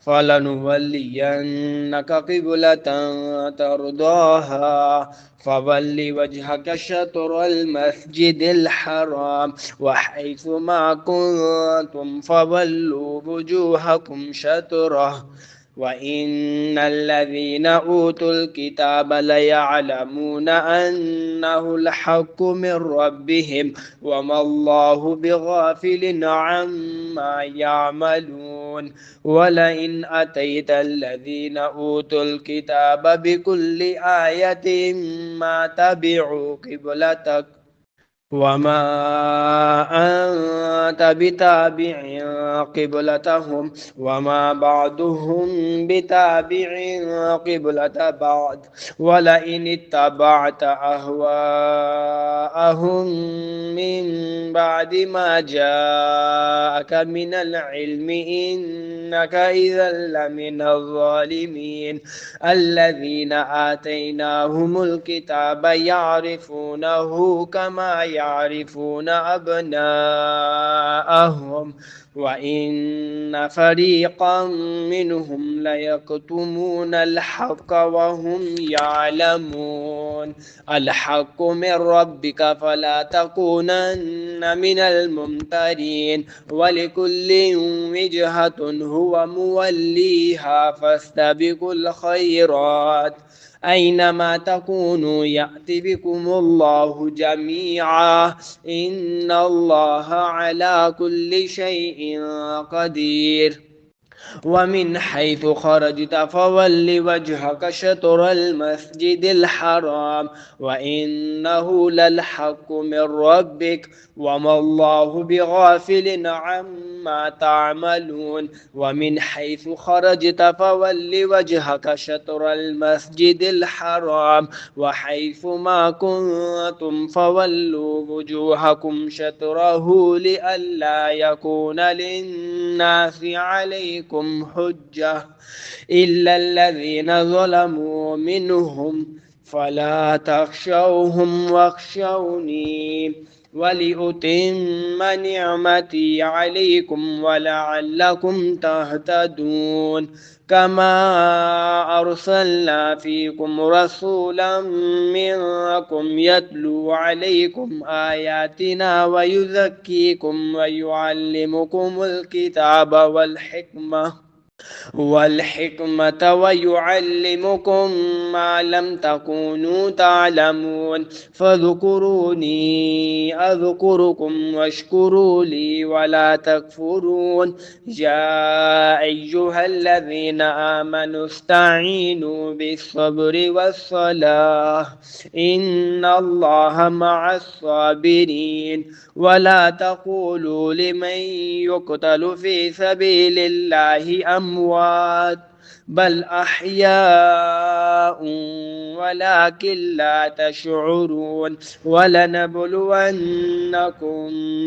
فلنولينك قبلة ترضاها فول وجهك شطر المسجد الحرام وحيث ما كنتم فولوا وجوهكم شطره وإن الذين أوتوا الكتاب ليعلمون أنه الحق من ربهم وما الله بغافل عما يعملون ولئن أتيت الذين أوتوا الكتاب بكل آية ما تبعوا قبلتك وما أنت بتابع قبلتهم وما بعضهم بتابع قبلة بعض ولئن اتبعت أهواءهم من بعد ما جاءك من العلم إنك إذا لمن الظالمين الذين آتيناهم الكتاب يعرفونه كما يعرفون أبناءهم وإن فريقا منهم ليكتمون الحق وهم يعلمون الحق من ربك فلا تكونن من الممترين ولكل وجهة هو موليها فاستبقوا الخيرات أينما تكونوا يأتي بكم الله جميعا إن الله على كل شيء قدير ومن حيث خرجت فول وجهك شطر المسجد الحرام وإنه للحق من ربك وما الله بغافل عما تعملون ومن حيث خرجت فول وجهك شطر المسجد الحرام وحيث ما كنتم فولوا وجوهكم شطره لئلا يكون للناس الناس عليكم حجة إلا الذين ظلموا منهم فلا تخشوهم واخشوني ولأتم نعمتي عليكم ولعلكم تهتدون كما أرسلنا فيكم رسولا منكم يتلو عليكم آياتنا ويزكيكم ويعلمكم الكتاب والحكمة ويعلمكم ما لم تكونوا تعلمون فاذكروني أذكركم واشكروا لي ولا تكفرون يا أيها الذين آمنوا استعينوا بالصبر والصلاة إن الله مع الصابرين ولا تقولوا لمن يقتل في سبيل الله أموات بل أحياء ولكن لا تشعرون ولنبلونكم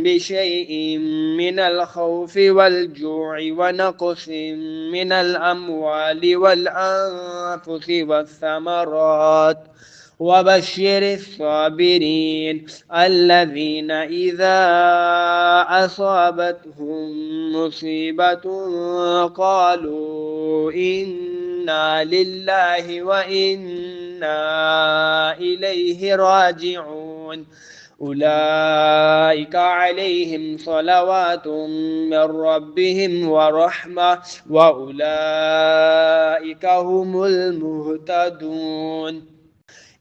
بشيء من الخوف والجوع ونقص من الأموال والأنفس والثمرات وبشر الصابرين الذين إذا أصابتهم مصيبة قالوا إنا لله وإنا إليه راجعون أولئك عليهم صلوات من ربهم ورحمة وأولئك هم المهتدون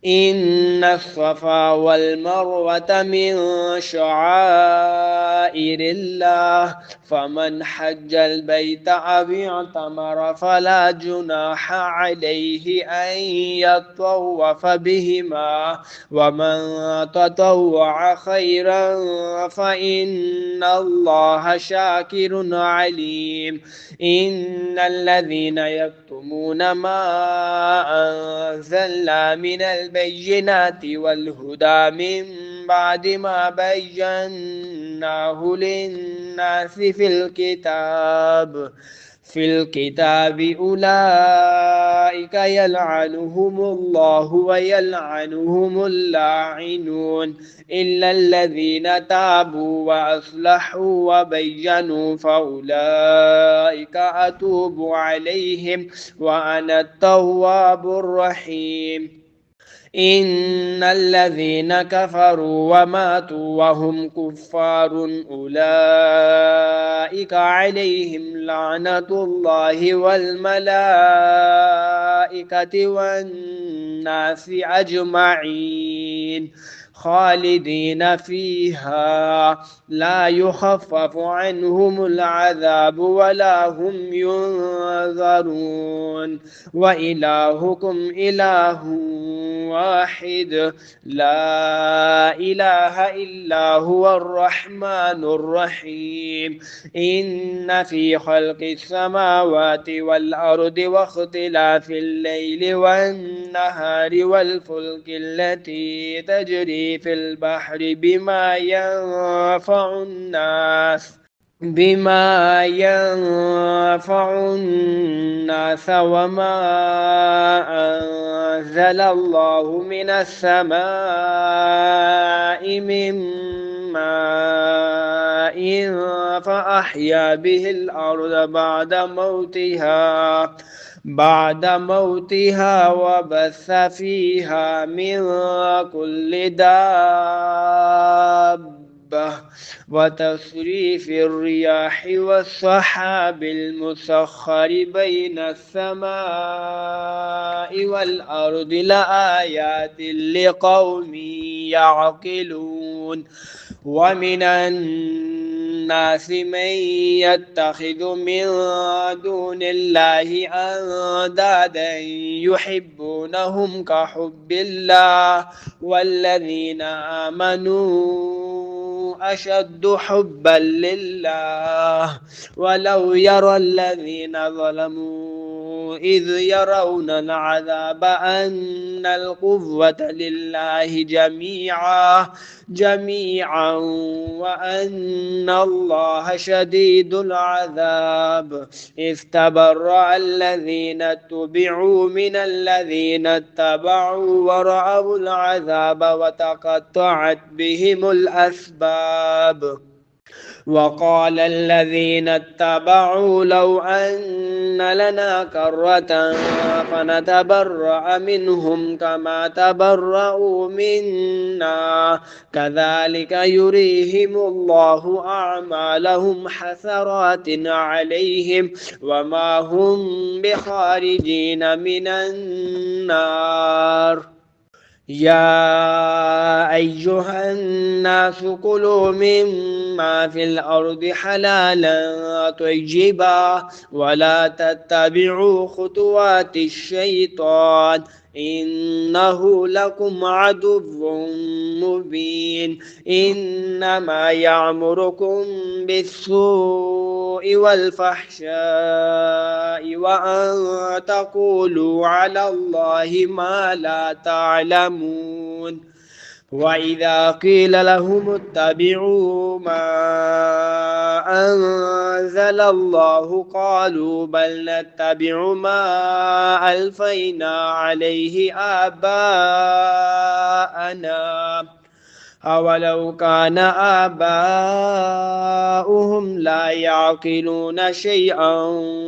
إن الصفا والمروة من شعائر الله فمن حج البيت أو اعتمر فلا جناح عليه أن يطوف بهما ومن تطوع خيرا فإن الله شاكر عليم إن الذين يكتمون ما أنزلنا من البينات والهدى من بعد ما بيناه للناس في الكتاب أولئك يلعنهم الله ويلعنهم اللاعنون إلا الذين تابوا وأصلحوا وبينوا فأولئك أتوب عليهم وأنا التواب الرحيم إن الذين كفروا وماتوا وهم كفار أولئك عليهم لعنة الله والملائكة والناس أجمعين خالدين فيها لا يخفف عنهم العذاب ولا هم ينظرون وإلهكم إله واحد لا إله إلا هو الرحمن الرحيم إن في خلق السماوات والأرض واختلاف الليل والنهار والفلك التي تجري في البحر بما ينفع الناس وما أنزل الله من السماء من ماء فأحيا به الأرض بعد موتها وبث فيها من كل دابة وتصريف الرياح والسحاب المسخر بين السماء والأرض لآيات لقوم يعقلون ومن الناس من يتخذ من دون الله أندادا يحبونهم كحب الله والذين آمنوا أشد حبا لله ولو يرى الذين ظلموا إذ يرون العذاب أن القوة لله جميعا وأن الله شديد العذاب. إذ تبرأ الذين اتبعوا من الذين اتبعوا ورأوا العذاب وتقطعت بهم الأسباب. وقال الذين اتبعوا لو أن لنا كرة فنتبرأ منهم كما تبرأوا منا كذلك يريهم الله أعمالهم حسرات عليهم وما هم بخارجين من النار. يا أيها الناس كلوا مما في الأرض حلالا طيبا ولا تتبعوا خطوات الشيطان إنه لكم عدو مبين. إنما يعمركم بالسوء والفحشاء وأن تقولوا على الله ما لا تعلمون. وإذا قيل لهم اتبعوا ما أنزل الله قالوا بل نتبع ما ألفينا عليه آباءنا أولو كان آباؤهم لا يعقلون شيئا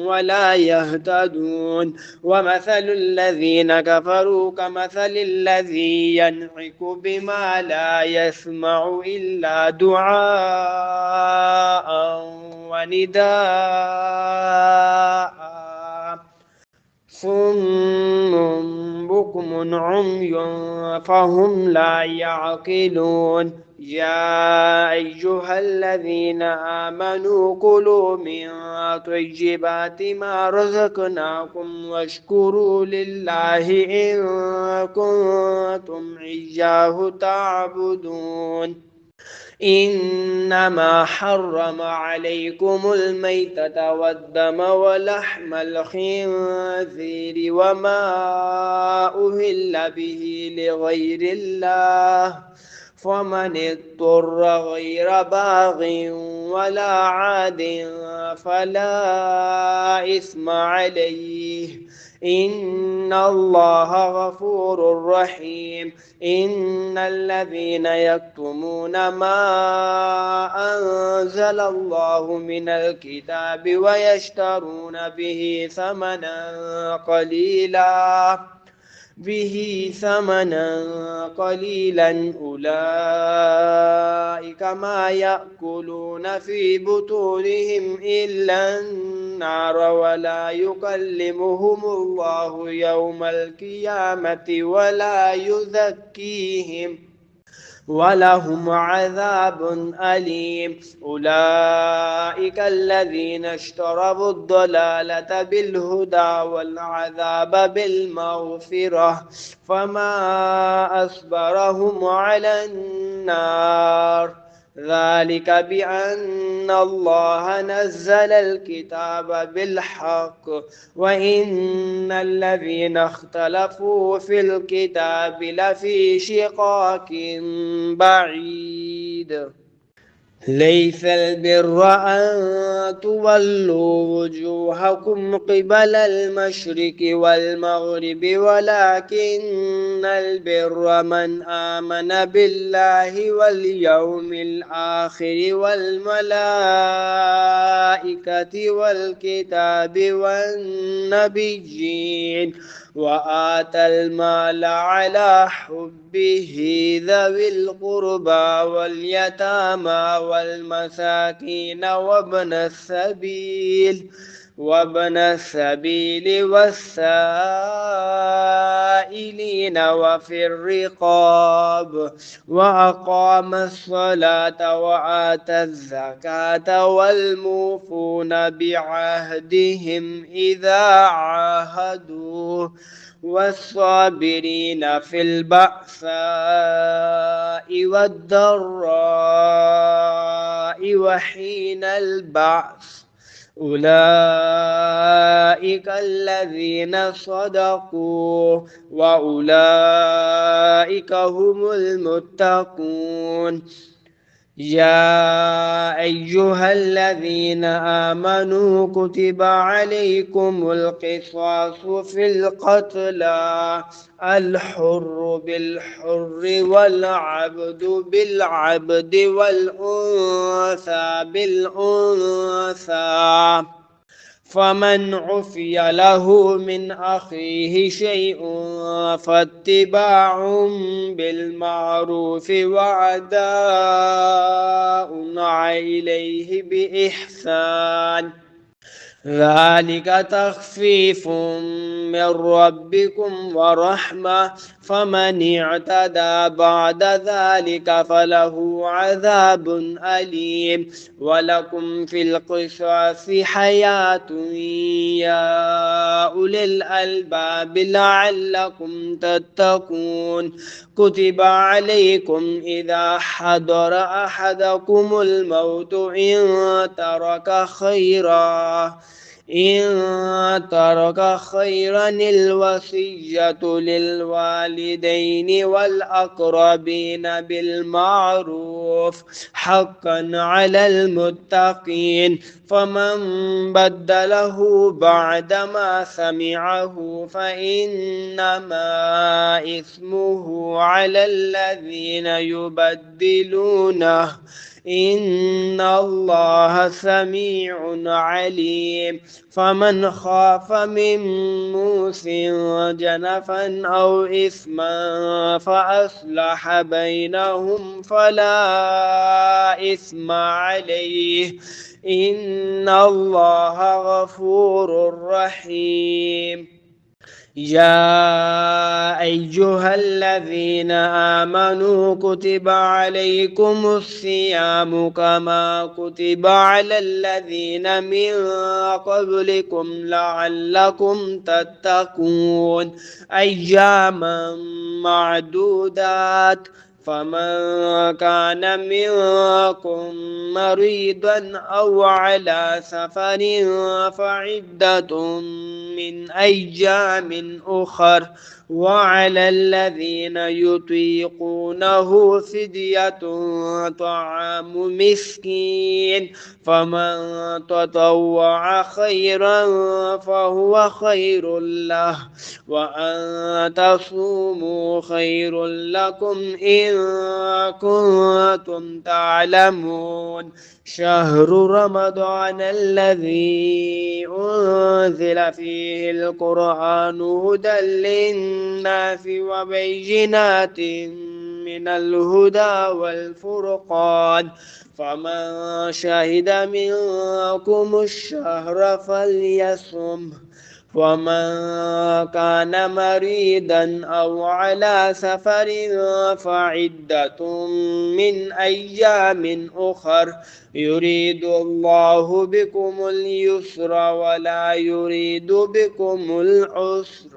ولا يهتدون. ومثل الذين كفروا كمثل الذي ينعق بما لا يسمع إلا دعاء ونداء صم بكم عمي فهم لا يعقلون. يا أيها الذين آمنوا كلوا من طيبات ما رزقناكم واشكروا لله إن كنتم إياه تعبدون. إنما حرم عليكم الميتة والدم ولحم الخنزير وما أهل به لغير الله فمن اضطر غير باغ ولا عاد فلا إثم عليه إن الله غفور رحيم. إن الذين يكتمون ما أنزل الله من الكتاب ويشترون به ثمنا قليلا أولئك ما يأكلون في بطونهم إلا النار ولا يكلمهم الله يوم القيامة ولا يزكيهم ولهم عذاب أليم. أولئك الذين اشتروا الضلالة بالهدى والعذاب بالمغفرة فما أصبرهم على النار. ذلك بأن الله نزل الكتاب بالحق وإن الذين اختلفوا في الكتاب لفي شقاق بعيد. ليس البر أن تولوا وجوهكم قبل المشرق والمغرب ولكن البر من آمن بالله واليوم الآخر والملائكة والكتاب والنبيين وآتى المال على حبه ذوي القربى واليتامى والمساكين وابن السبيل والسائلين وفي الرقاب وأقام الصلاة وآتى الزكاة والموفون بعهدهم إذا عاهدوا والصابرين في البأساء والضراء وحين البعث أولئك الذين صدقوا وأولئك هم المتقون. يا أيها الذين آمنوا كتب عليكم القصاص في القتلى، الحر بالحر والعبد بالعبد والأنثى بالأنثى، فمن عفي له من أخيه شيء فاتباع بالمعروف وأداء إليه بإحسان، ذلك تخفيف من ربكم ورحمة، فمن اعتدى بعد ذلك فله عذاب أليم. ولكم في القصاص حياة يا أولي الألباب لعلكم تتقون. كتب عليكم إذا حضر أحدكم الموت إن ترك خيرا الوصية للوالدين والأقربين بالمعروف حقا على المتقين، فمن بدله بعدما سمعه فإنما إثمه على الذين يبدلونه، إن الله سميع عليم. فمن خاف من موص جنفا أو إثما فأصلح بينهم فلا إثم عليه، إن الله غفور رحيم. يا أيها الذين آمنوا كتب عليكم الصيام كما كتب على الذين من قبلكم لعلكم تتقون، أياما معدودات، فمن كان منكم مريضا أو على سفر فعدة من أيام أخر، وعلى الذين يطيقونه فدية طعام مسكين، فمن تطوع خيرا فهو خير له، وأن تصوموا خير لكم إن كنتم تعلمون. شهر رمضان الذي أنزل فيه القرآن هدى للناس وبينات من الهدى والفرقان، فمن شهد منكم الشهر فليصمه، ومن كان مريضا أو على سفر فعدة من أيام أخر، يريد الله بكم اليسر ولا يريد بكم العسر،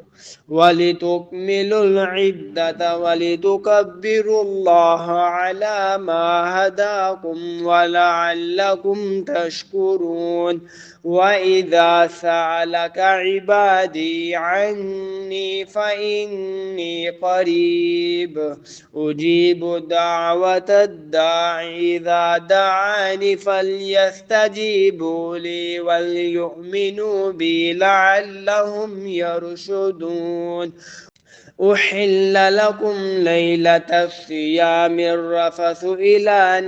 ولتكملوا العدة ولتكبروا الله على ما هداكم ولعلكم تشكرون. وإذا سألك عبادي عني فإني قريب أجيب دعوة الداع إذا دعاني، فليستجيبوا لي وليؤمنوا بي لعلهم يرشدون. أحل لكم ليلة الصيام الرفث إلى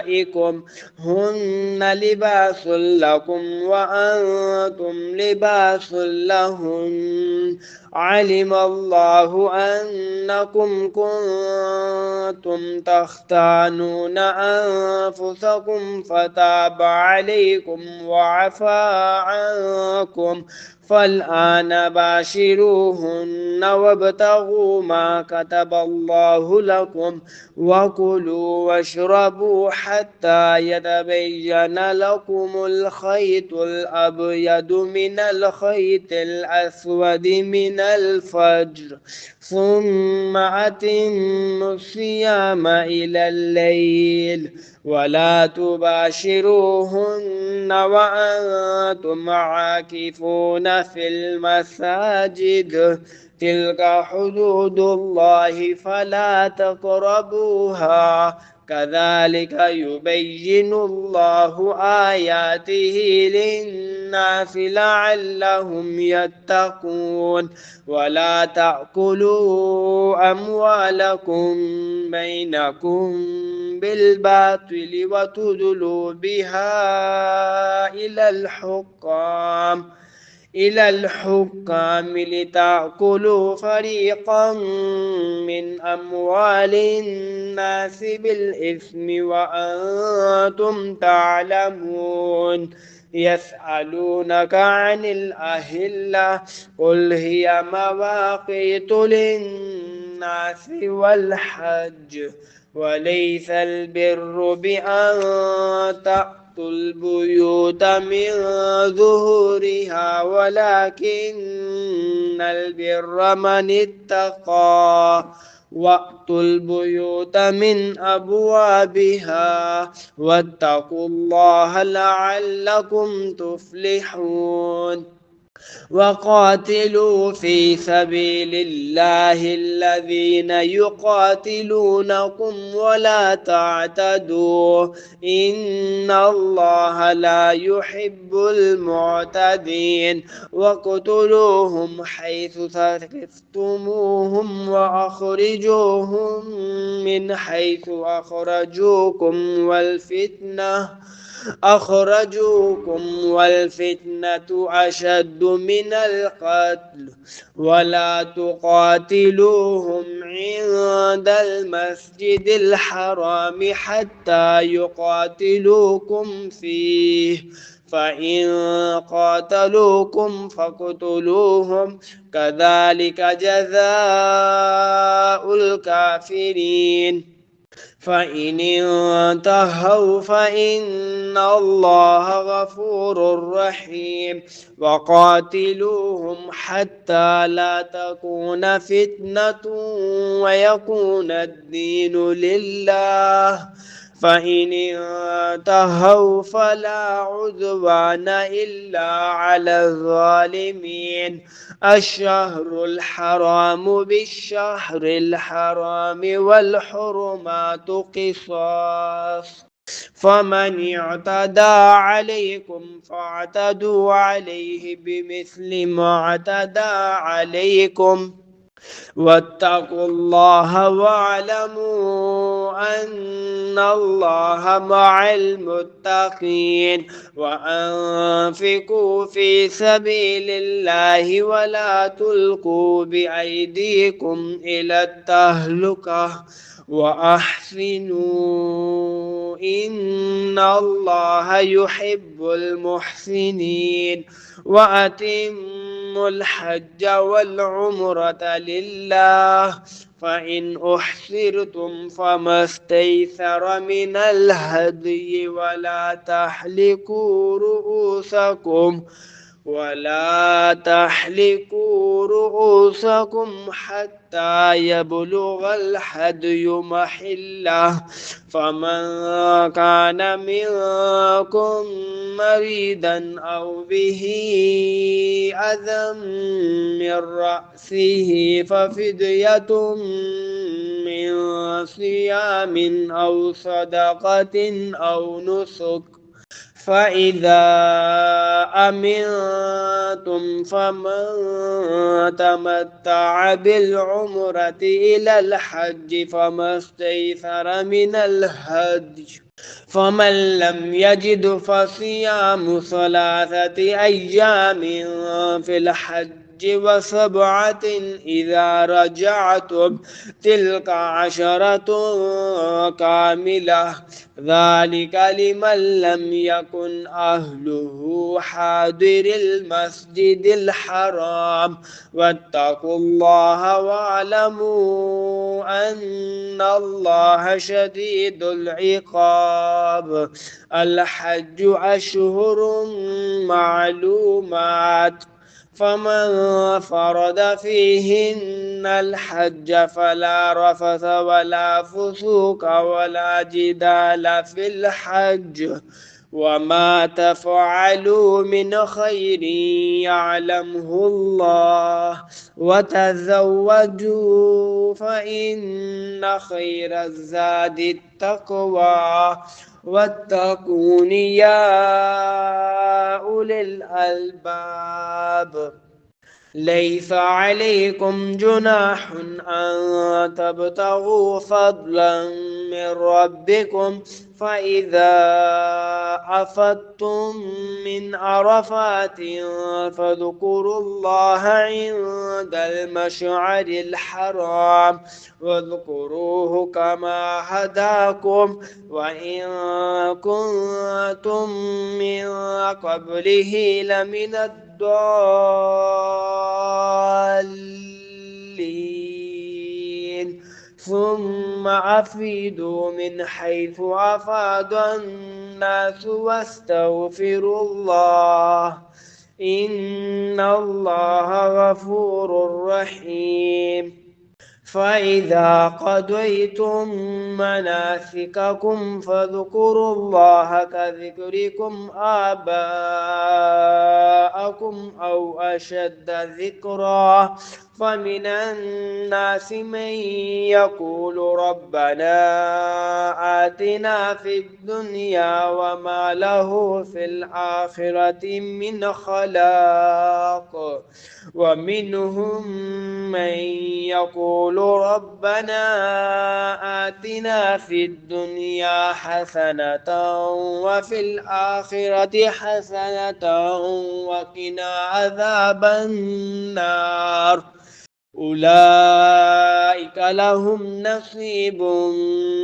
نسائكم هن لباس لكم وأنتم لباس لهن، علم الله أنكم كنتم تختانون أنفسكم فتاب عليكم وعفى عنكم، فالآن باشروهن وابتغوا ما كتب الله لكم وكلوا واشربوا حتى يتبين لكم الخيط الأبيض من الخيط الأسود من الفجر، ثم أتموا الصيام إلى الليل ولا تباشروهن وأنتم عاكفون في المساجد تلك حدود الله فلا تقربوها كذلك يبين الله آياته للناس لعلهم يتقون ولا تأكلوا أموالكم بينكم بالباطل وتدلوا بها إلى الحكام لتأكلوا فريقا من أموال الناس بالإثم وأنتم تعلمون يسألونك عن الأهلة قل هي مواقيت للناس والحج وليس البر بأن تأتوا البيوت من ظهورها ولكن البر من اتقى وأتوا البيوت من أبوابها واتقوا الله لعلكم تفلحون وقاتلوا في سبيل الله الذين يقاتلونكم ولا تعتدوا إن الله لا يحب المعتدين واقتلوهم حيث ثقفتموهم وأخرجوهم من حيث أخرجوكم والفتنة أشد من القتل ولا تقاتلوهم عند المسجد الحرام حتى يقاتلوكم فيه فإن قاتلوكم فاقتلوهم كذلك جزاء الكافرين فإن انتهوا فإن الله غفور رحيم وقاتلوهم حتى لا تكون فتنة ويكون الدين لله فإن انتهوا فلا عدوان إلا على الظالمين الشهر الحرام بالشهر الحرام والحرمات قصاص فمن اعتدى عليكم فاعتدوا عليه بمثل ما اعتدى عليكم واتقوا الله واعلموا أن الله مع المتقين وأنفقوا في سبيل الله ولا تلقوا بأيديكم إلى التهلكة وأحسنوا إن الله يحب المحسنين وأتموا الحج والعمرة لله فإن أحصرتم فما استيسر من الهدي ولا تحلقوا رؤوسكم حتى يبلغ الهدي محله فمن كان منكم مريضا أو به أذى من رأسه ففدية من صيام أو صدقة أو نسك فإذا أمنتم فمن تمتع بالعمرة إلى الحج فما استيسر من الهدي فمن لم يجد فصيام 3 أيام في الحج و7 إذا رجعتم تلك 10 كاملة ذلك لمن لم يكن أهله حاضر المسجد الحرام واتقوا الله واعلموا أن الله شديد العقاب الحج أشهر معلومات فمن فرض فيهن الحج فلا رفث ولا فسوق ولا جدال في الحج وما تفعلوا من خير يعلمه الله وتزودوا فإن خير الزاد التقوى واتقون يا أولي الألباب ليس عليكم جناح أن تبتغوا فضلا من ربكم فإذا أفضتم من عرفات فاذكروا الله عند المشعر الحرام واذكروه كما هداكم وإن كنتم من قبله لمن الضالين ثم أفيدوا من حيث أفاد الناس واستغفروا الله إن الله غفور رحيم فإذا قضيتم مناسككم فاذكروا الله كذكركم آباءكم أو أشد ذكرا فمن الناس من يقول ربنا آتنا في الدنيا وما له في الآخرة من خلاق ومنهم من يقول ربنا آتنا في الدنيا حسنة وفي الآخرة حسنة وقنا عذاب النار أولئك لهم نصيب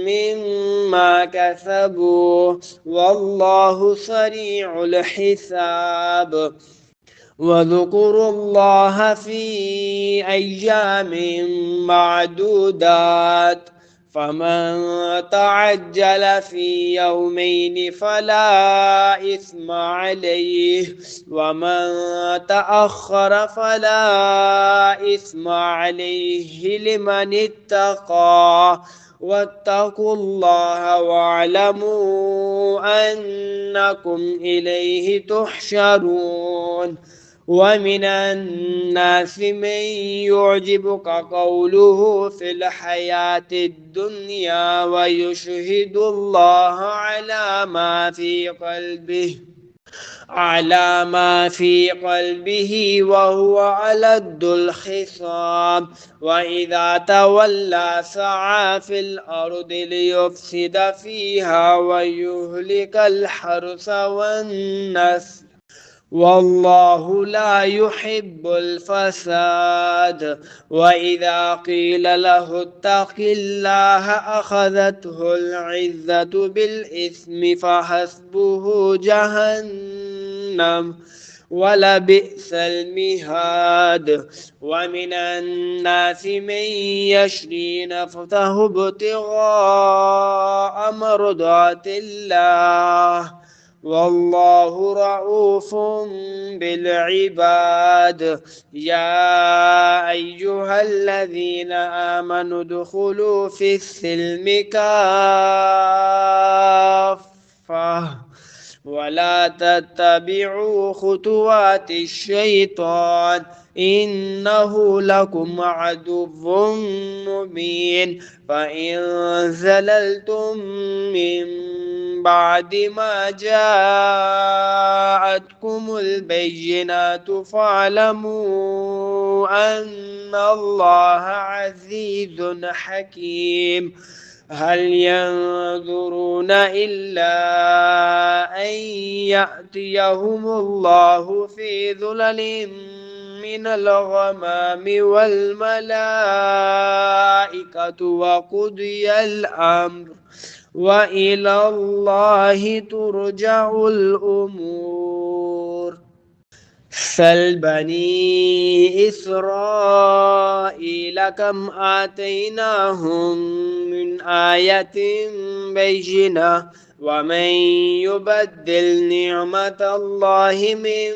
مما كسبوا والله سريع الحساب واذكروا الله في أيام معدودات فمن تعجل في يومين فلا إثم عليه ومن تأخر فلا إثم عليه لمن اتقى واتقوا الله واعلموا أنكم إليه تحشرون ومن الناس من يعجبك قوله في الحياة الدنيا ويشهد الله على ما في قلبه وهو ألد الخصام وإذا تولى سعى في الأرض ليفسد فيها ويهلك الحرث والنسل والله لا يحب الفساد وإذا قيل له اتق الله أخذته العزة بالإثم فحسبه جهنم ولبئس المهاد ومن الناس من يشري نفسه ابتغاء مرضات الله والله رؤوف بالعباد يا أيها الذين آمنوا ادخلوا في السلم كافة ولا تتبعوا خطوات الشيطان إنه لكم عدو مبين فإن زللتم من بعد ما جاءتكم البينات فاعلموا أن الله عزيز حكيم هل ينظرون إلا أن يأتيهم الله في ظلل من الغمام والملائكة وقضي الأمر وإلى الله ترجع الأمور سل بني إسرائيل كم آتيناهم من آية بينة ومن يبدل نعمة الله من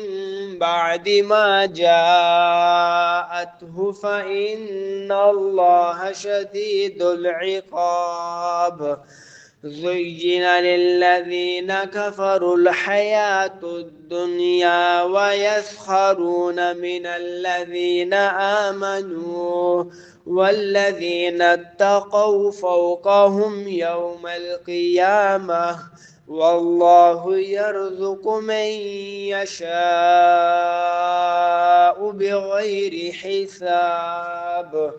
بعد ما جاءته فإن الله شديد العقاب. زين للذين كفروا الحياة الدنيا ويسخرون من الذين آمنوا والذين اتقوا فوقهم يوم القيامة والله يرزق من يشاء بغير حساب.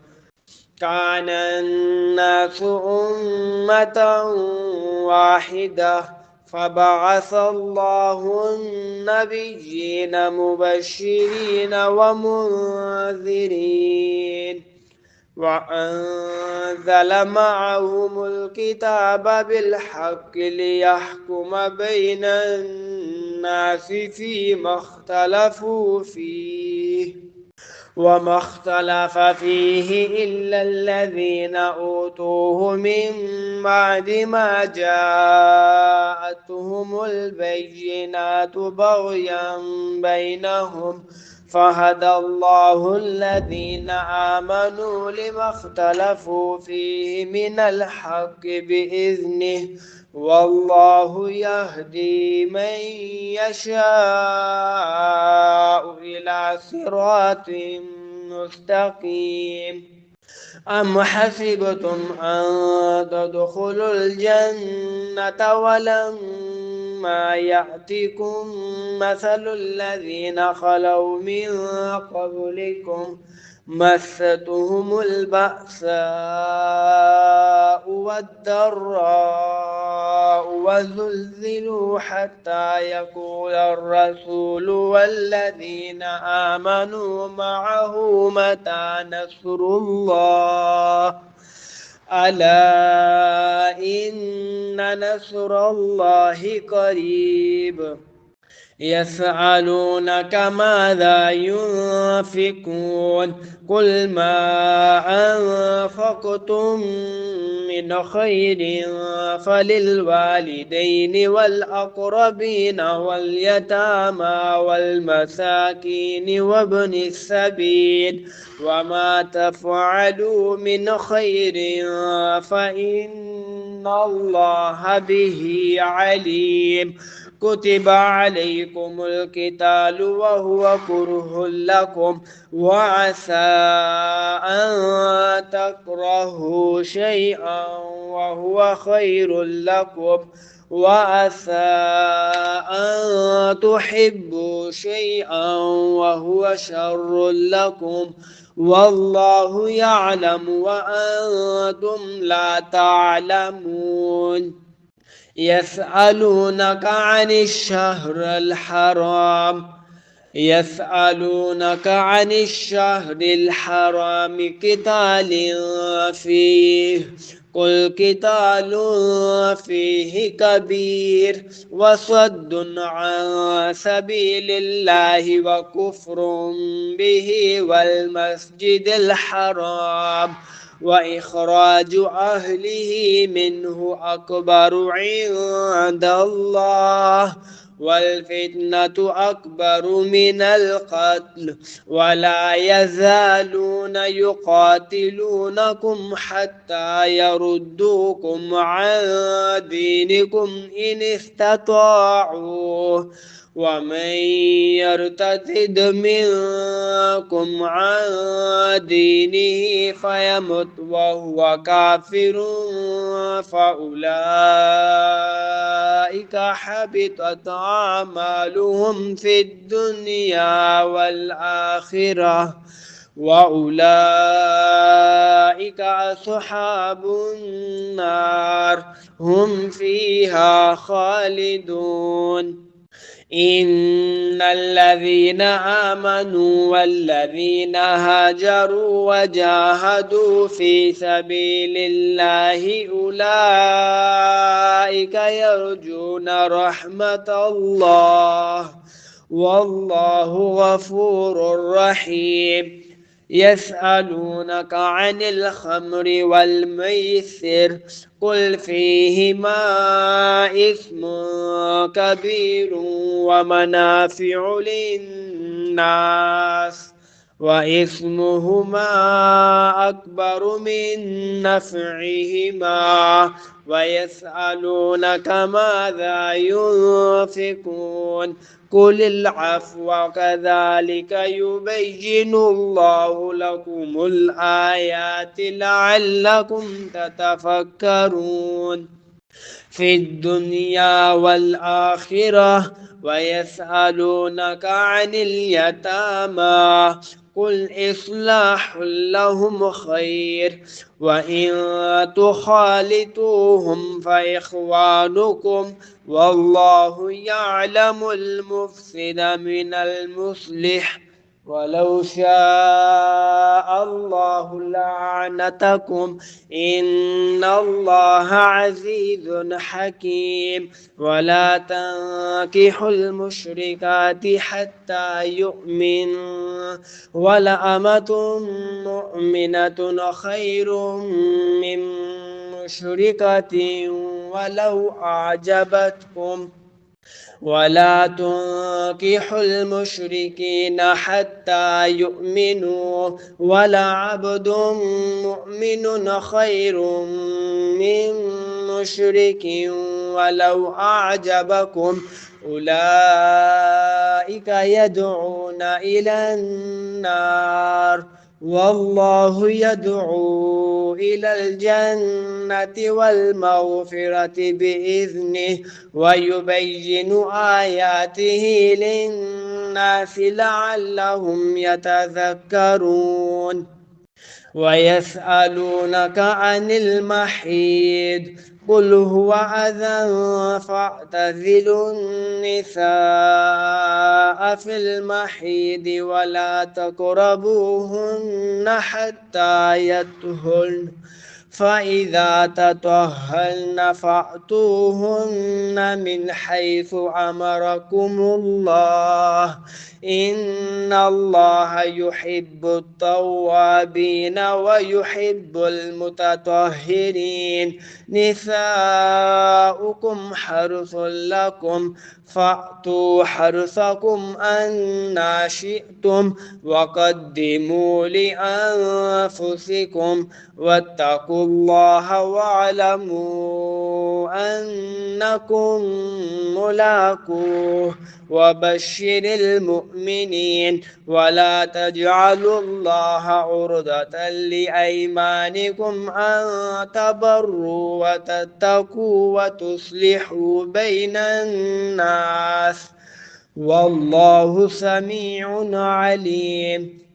كان الناس أمة واحدة فبعث الله النبيين مبشرين ومنذرين وأنزل معهم الكتاب بالحق ليحكم بين الناس فيما اختلفوا فيه وما اختلف فيه إلا الذين أوتوه من بعد ما جاءتهم البينات بغيا بينهم فهدى الله الذين آمنوا لما اختلفوا فيه من الحق بإذنه والله يهدي من يشاء إلى صراط مستقيم. أم حسبتم أن تدخلوا الجنة ولما يأتكم مثل الذين خلوا من قبلكم مستهم البأساء والضراء وزلزلوا حتى يقول الرسول والذين آمنوا معه متى نصر الله ألا إن نصر الله قريب. يسألونك ماذا ينفقون قل ما أنفقتم من خير فللوالدين والأقربين واليتامى والمساكين وابن السبيل وما تفعلوا من خير فإن الله به عليم. كتب عليكم القتال وهو كره لكم وعسى أن تكرهوا شيئا وهو خير لكم وعسى أن تحبوا شيئا وهو شر لكم والله يعلم وأنتم لا تعلمون. يسألونك عن الشهر الحرام قتال فيه قل قتال فيه كبير وصد عن سبيل الله وكفر به والمسجد الحرام وإخراج أهله منه أكبر عند الله والفتنة أكبر من القتل ولا يزالون يقاتلونكم حتى يردوكم عن دينكم إن استطاعوا ومن يرتد منكم عن دينه فيمت وهو كافر فأولئك حبطت أعمالهم في الدنيا والآخرة وأولئك أصحاب النار هم فيها خالدون. إن الذين آمنوا والذين هاجروا وجاهدوا في سبيل الله أولئك يرجون رحمة الله والله غفور رحيم. يسألونك عن الخمر والميسر قل فيهما إثم كبير ومنافع الناس وإثمهما أكبر من نفعهما ويسألونك ماذا ينفقون قل العفو كذلك يبين الله لكم الآيات لعلكم تتفكرون في الدنيا والآخرة ويسألونك عن اليتامى قل إصلاح لهم خير وإن تخالطوهم فإخوانكم والله يعلم المفسد من المصلح ولو شاء الله لعنتكم إن الله عزيز حكيم ولا تنكحوا المشركات حتى يؤمنوا ولأمة مؤمنة خير من مشركة ولو أعجبتكم ولا تنكحوا المشركين حتى يؤمنوا ولعبد مؤمن خير من مشرك ولو أعجبكم أولئك يدعون إلى النار والله يدعو إلى الجنة والمغفرة بإذنه ويبين آياته للناس لعلهم يتذكرون ويسألونك عن المحيض قل هو أذى فاعتزلوا النساء في المحيض ولا تقربوهن حتى يطهرن فإذا تطهرن فأتوهن من حيث أمركم الله إن الله يحب التوابين ويحب المتطهرين نساؤكم حرث لكم فأتوا حرثكم أنى شئتم وقدموا لأنفسكم واتقوا الله واعلموا أنكم ملاقوه وبشر المؤمنين ولا تجعلوا الله عرضة لأيمانكم أن تبروا وتتقوا وتصلحوا بين الناس والله سميع عليم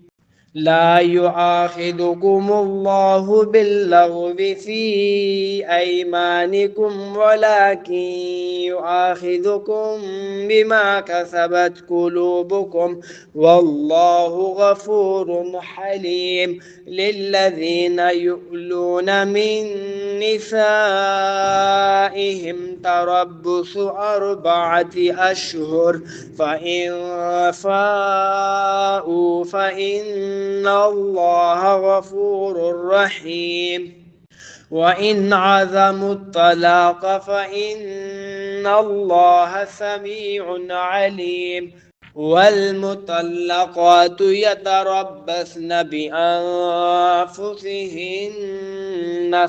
لا يؤاخذكم الله باللغو في أيمانكم ولكن يؤاخذكم بما كسبت قلوبكم والله غفور حليم للذين يؤلون من نسائهم تربص 4 أشهر فإن فاءوا فإن الله غفور رحيم وإن عزموا الطلاق فإن الله سميع عليم والمطلقات يتربصن بأنفسهن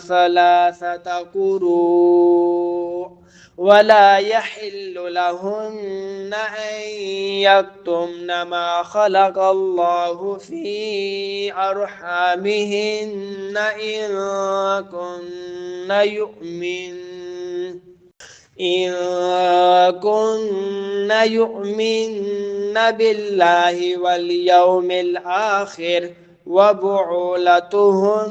3 قروء ولا يحل لهن أن يكتمن ما خلق الله في أرحامهن إن كن يؤمن بالله واليوم الآخر وبعولتهن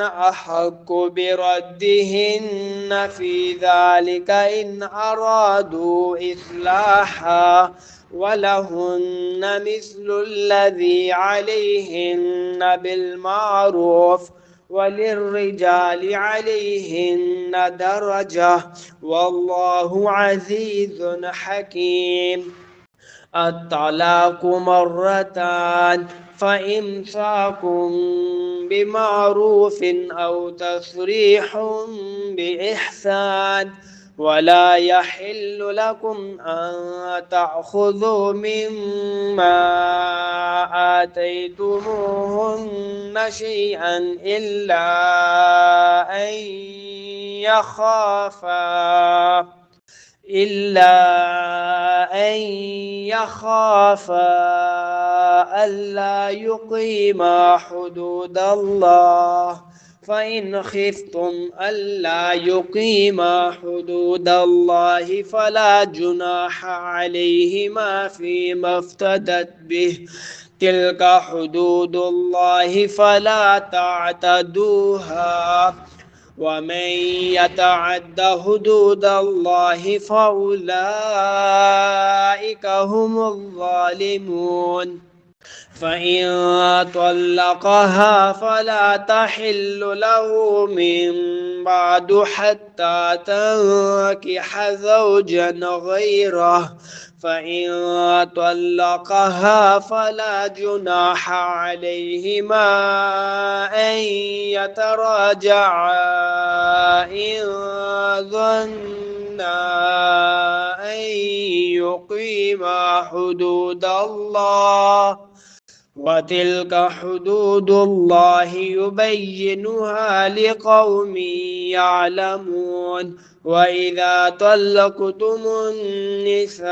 أحق بردهن في ذلك إن أرادوا إصلاحا ولهن مثل الذي عليهن بالمعروف وللرجال عليهن درجة والله عزيز حكيم الطلاق 2 فإمساك بمعروف أو تسريح بإحسان ولا يحل لكم أن تأخذوا مما آتيتموهن شيئا إلا أن يخافا ألا يقيما حدود الله، فإن خفتم ألا يقيما حدود الله فلا جناح عليهما فيما افتدت به، تلك حدود الله فلا تعتدوها، ومن يتعد حدود الله فأولئك هم الظالمون. فإن طلقها فلا تحل له من بعد حتى تنكح زوجا غيره، فإن طلقها فلا جناح عليهما أن يتراجعا إن ظنا أن يقيما حدود الله، وتلك حدود الله يبينها لقوم يعلمون. وإذا طلقتم النساء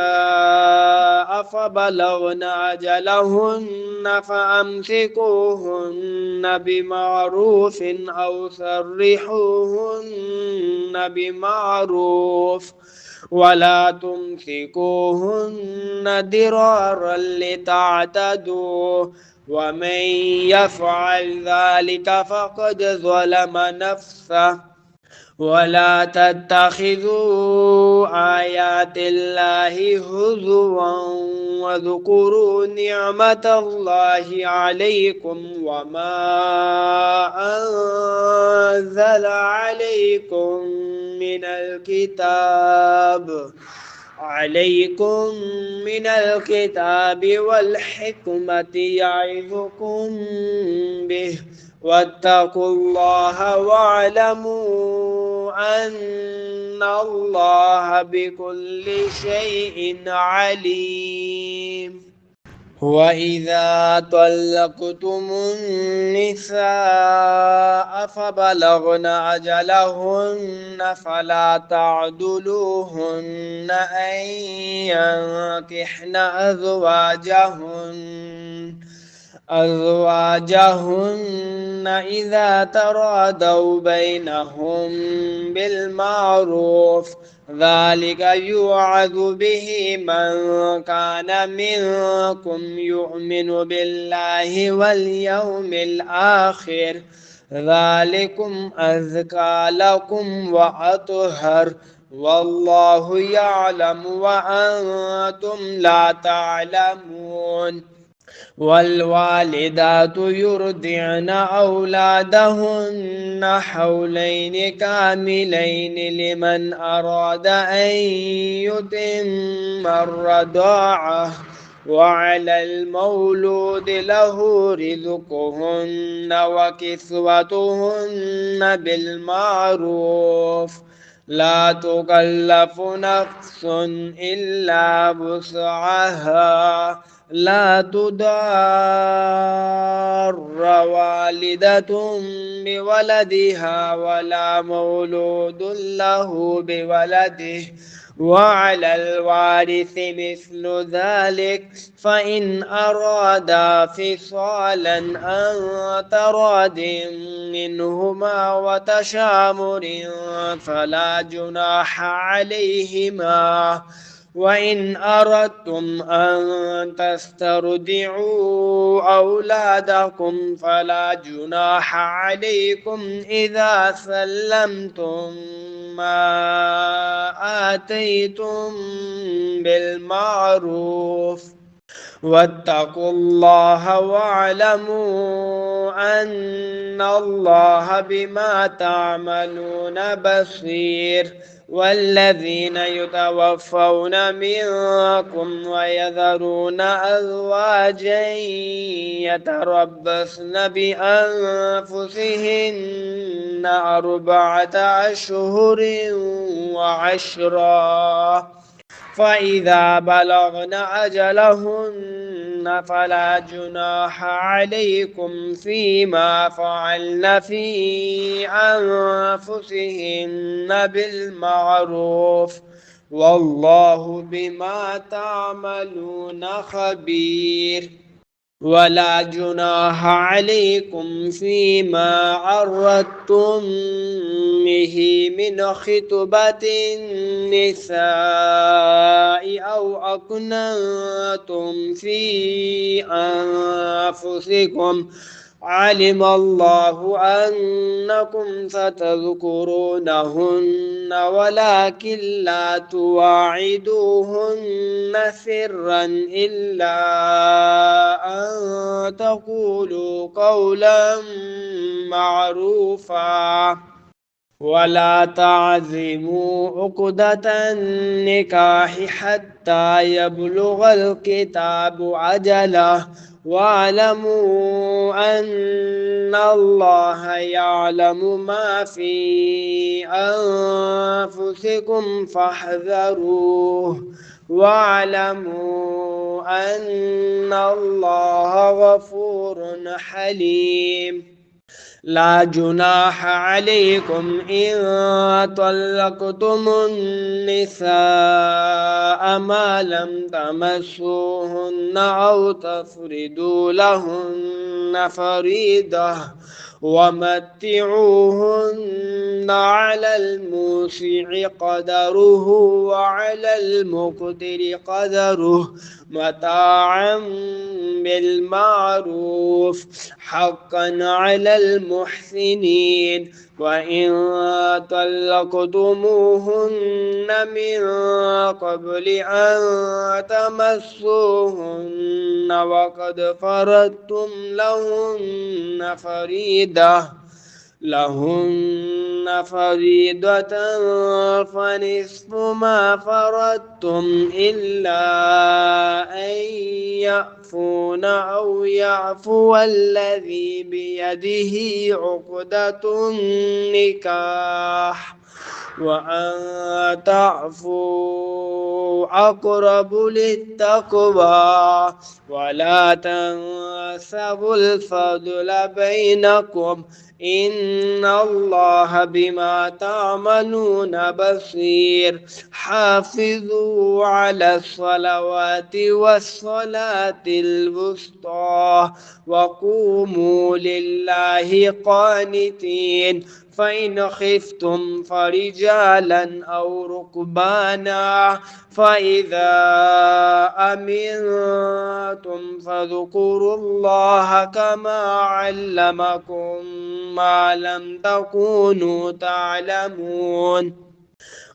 فبلغن أجلهن فأمسكوهن بمعروف أو سرحوهن بمعروف، ولا تمسكوهن ضرارا لتعتدوا، ومن يفعل ذلك فقد ظلم نفسه. ولا تتخذوا آيات الله هزوا واذكروا نعمة الله عليكم وما أنزل عليكم من الكتاب والحكمة يعظكم به، واتقوا الله واعلموا أن الله بكل شيء عليم. وإذا طلقتم النساء فبلغن أجلهن فلا تعضلوهن أن ينكحن أزواجهن إذا تراضوا بينهم بالمعروف، ذلك يوعظ به من كان منكم يؤمن بالله واليوم الآخر، ذلكم أزكى لكم وأطهر، والله يعلم وأنتم لا تعلمون. والوالدات يرضعن أولادهن حولين كاملين لمن أراد أن يتم الرضاعة، وعلى المولود له رزقهن وكسوتهن بالمعروف، لا تكلف نفس إلا وسعها، لا تضار والدة بولدها ولا مولود له بولده، وعلى الوارث مثل ذلك، فإن أرادا فصالا عن تراض منهما وتشاور فلا جناح عليهما. وإن أردتم أن تسترضعوا أولادكم فلا جناح عليكم إذا سلمتم ما آتيتم بالمعروف، واتقوا الله واعلموا أن الله بما تعملون بصير. والذين يتوفون منكم ويذرون أزواجا يتربصن بأنفسهن 4 أشهر وعشرا، فإذا بلغن أجلهن فلا جناح عليكم فيما فعلن في أنفسهن بالمعروف، والله بما تعملون خبير. ولا جناح عليكم فيما عرضتم به من خطبة النساء أو أكننتم في أنفسكم، علم الله أنكم ستذكرونهن ولكن لا تواعدوهن سرا إلا أن تقولوا قولا معروفا. ولا تعزموا عقدة النكاح حتى يبلغ الكتاب أجله، واعلموا أن الله يعلم ما في أنفسكم فاحذروه، واعلموا أن الله غفور حليم. لا جناح عليكم إن طلقتم النساء ما لم تمسوهن أو تفردوا لهن فريضة، ومتعوهن على الموسع قدره وعلى المقتر قدره متاعا بالمعروف حقا على المحسنين. وإن طلقتموهن من قبل أن تمسوهن وقد فرضتم لهن فريضة فنصف ما فرضتم إلا أن يعفون أو يعفو الذي بيده عقدة النكاح، وأن تعفوا أقرب للتقوى، ولا تنسوا الفضل بينكم إن الله بما تعملون بصير. حافظوا على الصلوات والصلاة الوسطى وقوموا لله قانتين. فإن خفتم فرجالا أو ركبانا فإذا أمنتم فاذكروا الله كما علمكم ما لم تكونوا تعلمون.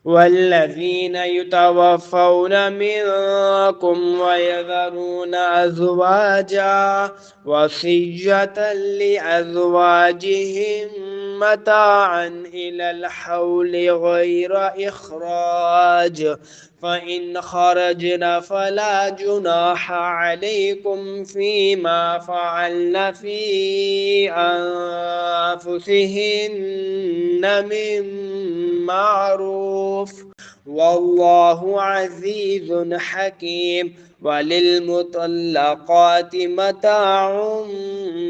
والذين يتوفون منكم ويذرون أزواجا وصية لأزواجهم متاعا إلى الحول غير إخراج، فإن خرجن فلا جناح عليكم فيما فعلن في أنفسهن من معروف، والله عزيز حكيم. وللمطلقات متاع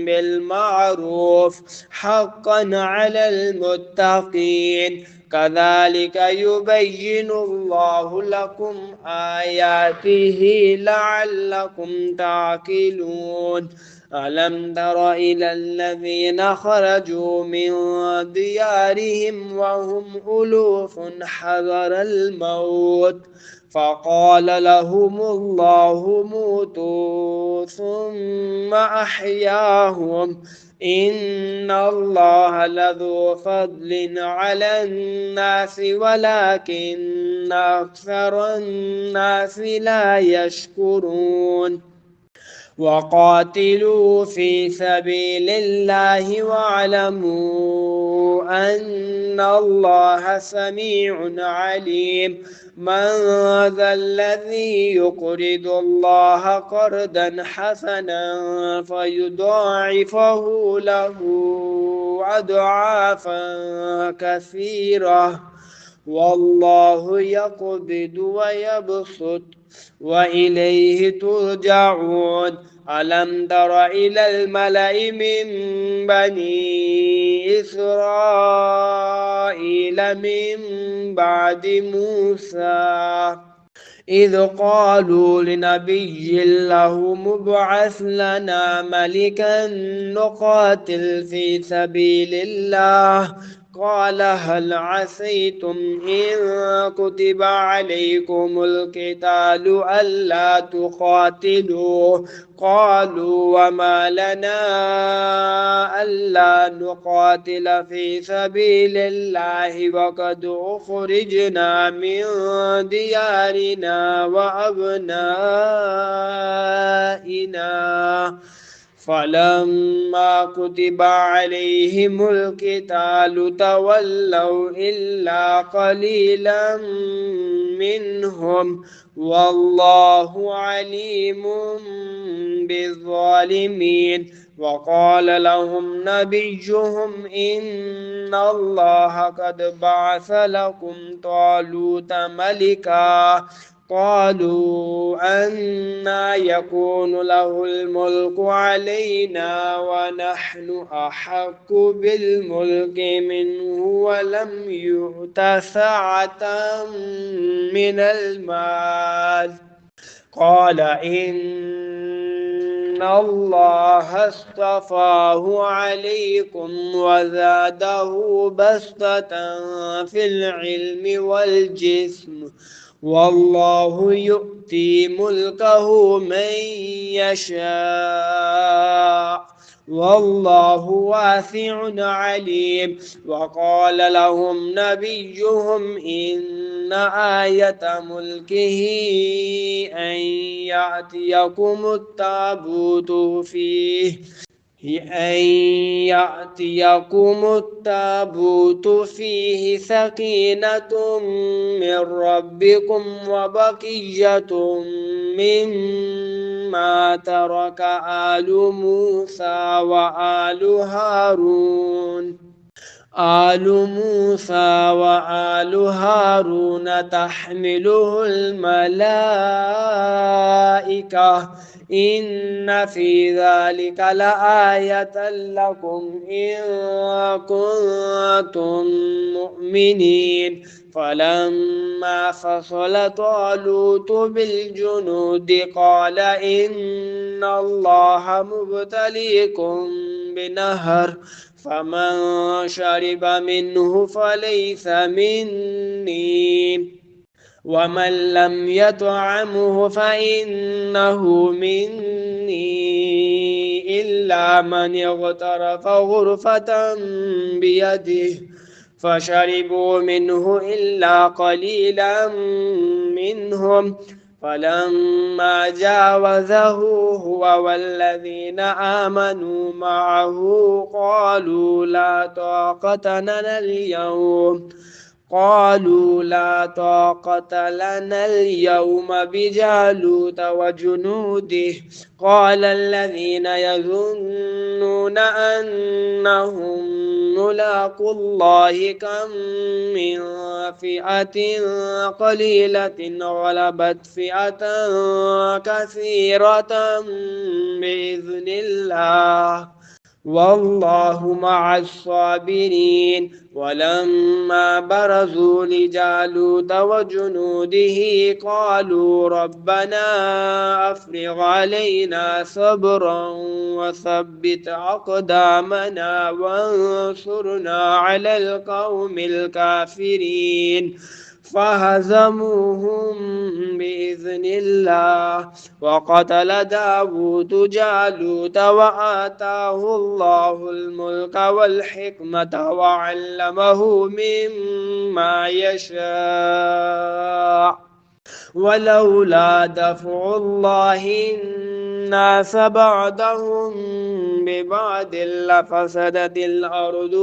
بالمعروف حقا على المتقين. كذلك يبين الله لكم آياته لعلكم تعقلون. ألم تر إلى الذين خرجوا من ديارهم وهم ألوف حذر الموت فقال لهم الله موتوا ثم أحياهم إن الله لذو فضل على الناس ولكن أكثر الناس لا يشكرون. وقاتلوا في سبيل الله واعلموا أن الله سميع عليم من ذا الذي يقرض الله قرضا حسنا فيضاعفه له أضعافا كثيرة والله يقبض ويبسط وإليه ترجعون ألم تر إلى الملأ من بني إسرائيل من بعد موسى إذ قالوا لنبي له مبعث لنا ملكا نقاتل في سبيل الله قال هل عسيتم إن كتب عليكم القتال ألا تقاتلوا قالوا وما لنا ألا نقاتل في سبيل الله وقد أخرجنا من ديارنا وأبنائنا فلما كتب عليهم القتال تولوا إلا قليلا منهم والله عليم بالظالمين وقال لهم نبيهم إن الله قد بعث لكم طالوت ملكا قالوا أنى يكون له الملك علينا ونحن أحق بالملك منه ولم يؤت سعة من المال قال إن الله اصطفاه عليكم وزاده بسطة في العلم والجسم والله يؤتي ملكه من يشاء والله واسع عليم وقال لهم نبيهم إن آية ملكه أن يأتيكم التابوت فيه سكينة من ربكم وبقية مما ترك آل موسى وآل هارون تحمله الملائكة إن في ذلك لآية لكم إن كنتم مؤمنين فلما فصل طالوت بالجنود قال إن الله مبتليكم بنهر فمن شرب منه فليس مني ومن لم يطعمه فإنه مني إلا من اغترف غرفة بيده فشربوا منه إلا قليلا منهم فلما جاوزه هو والذين آمنوا معه قالوا لا طاقة لنا اليوم بجالوت وجنوده قال الذين يظنون أنهم ملاقو الله كم من فئة قليلة غلبت فئة كثيرة بإذن الله والله مع الصابرين ولما برزوا لجالوت وجنوده قالوا ربنا أفرغ علينا صبرا وثبت أقدامنا وانصرنا على القوم الكافرين فهزموهم بإذن الله وقتل داود جالوت وآتاه الله الملك والحكمة وعلمه مما يشاء ولولا دفع الله الناس بعضهم ببعض لفسدت الأرض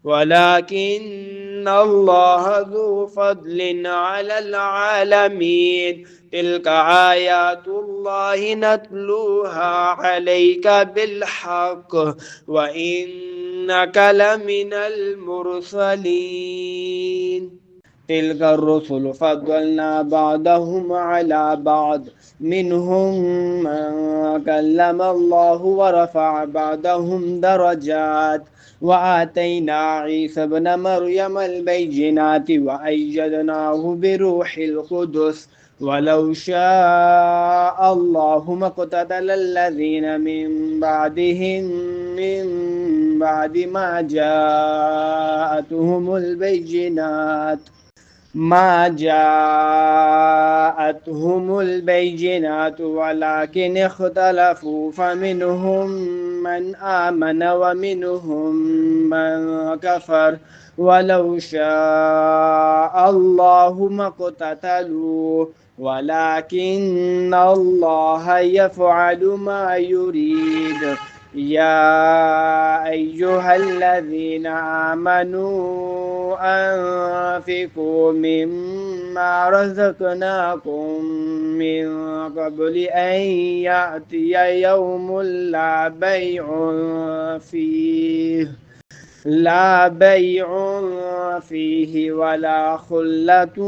ولكن الله ذو فضل على العالمين. تلك آيات الله نتلوها عليك بالحق وإنك لمن المرسلين. تلك الرسل فضلنا بعضهم على بعض منهم من كلم الله ورفع بعضهم درجات وآتينا عيسى ابن مريم البينات وأيدناه بروح القدس ولو شاء الله ما اقتتل الذين من بعدهم من بعد ما جاءتهم البينات ولكن اختلفوا فمنهم من آمن ومنهم من كفر ولو شاء الله ما اقتتلوا ولكن الله يفعل ما يريد. يا أيها الذين آمنوا أنفقوا مما رزقناكم من قبل أن يأتي يوم لا بيع فيه ولا خلة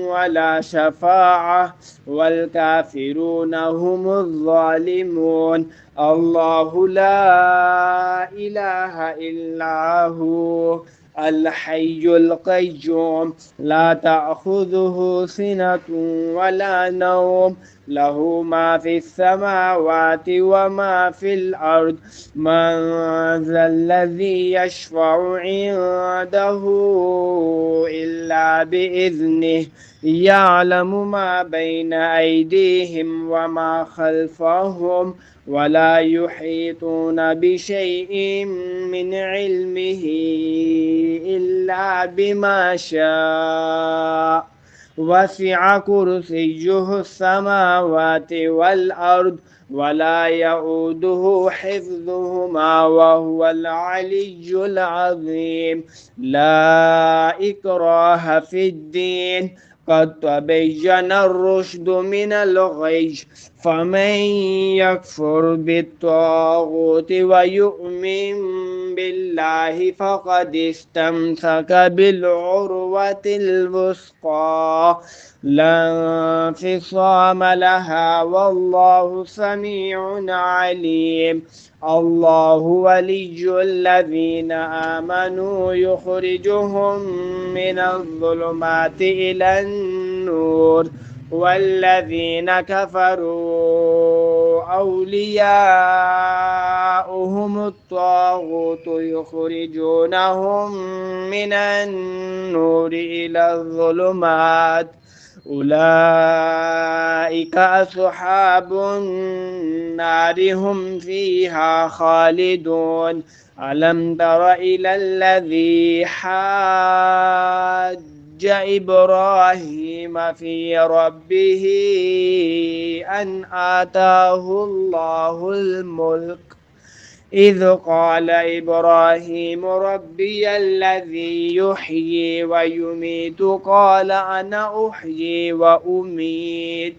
ولا شفاعة والكافرون هم الظالمون. الله لا إله إلا هو الحي القيوم لا تأخذه سنة ولا نوم له ما في السماوات وما في الأرض من ذا الذي يشفع عنده إلا بإذنه يعلم ما بين أيديهم وما خلفهم ولا يحيطون بشيء من علمه إلا بما شاء وسع كرسيه السماوات والأرض ولا يؤوده حفظهما وهو العلي العظيم. لا إكراه في الدين قد تبين الرشد من الغي فمن يكفر بالطاغوت ويؤمن بالله فقد استمسك بالعروة الوثقى لا انفصام لها والله سميع عليم. الله ولي الذين آمنوا يخرجهم من الظلمات إلى النور والذين كفروا أولياؤهم الطاغوت يخرجونهم من النور إلى الظلمات أولئك أصحاب النار هم فيها خالدون. ألم تر إلى الذي حاج إبراهيم في ربه أن آتاه الله الملك إذ قال إبراهيم ربي الذي يحيي ويميت قال أنا أحيي وأميت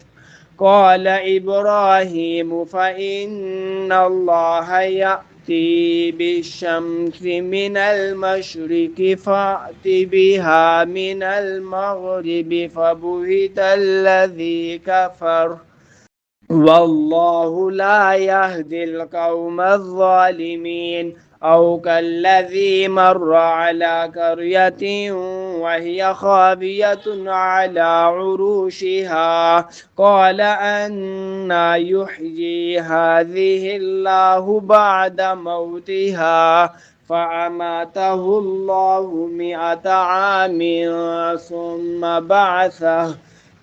قال إبراهيم فإن الله يأتي بالشمس من المشرق فأت بها من المغرب فبهت الذي كفر والله لا يهدي القوم الظالمين. أو كالذي مر على قرية وهي خاوية على عروشها قال أنى يحيي هذه الله بعد موتها فأماته الله 100 عام ثم بعثه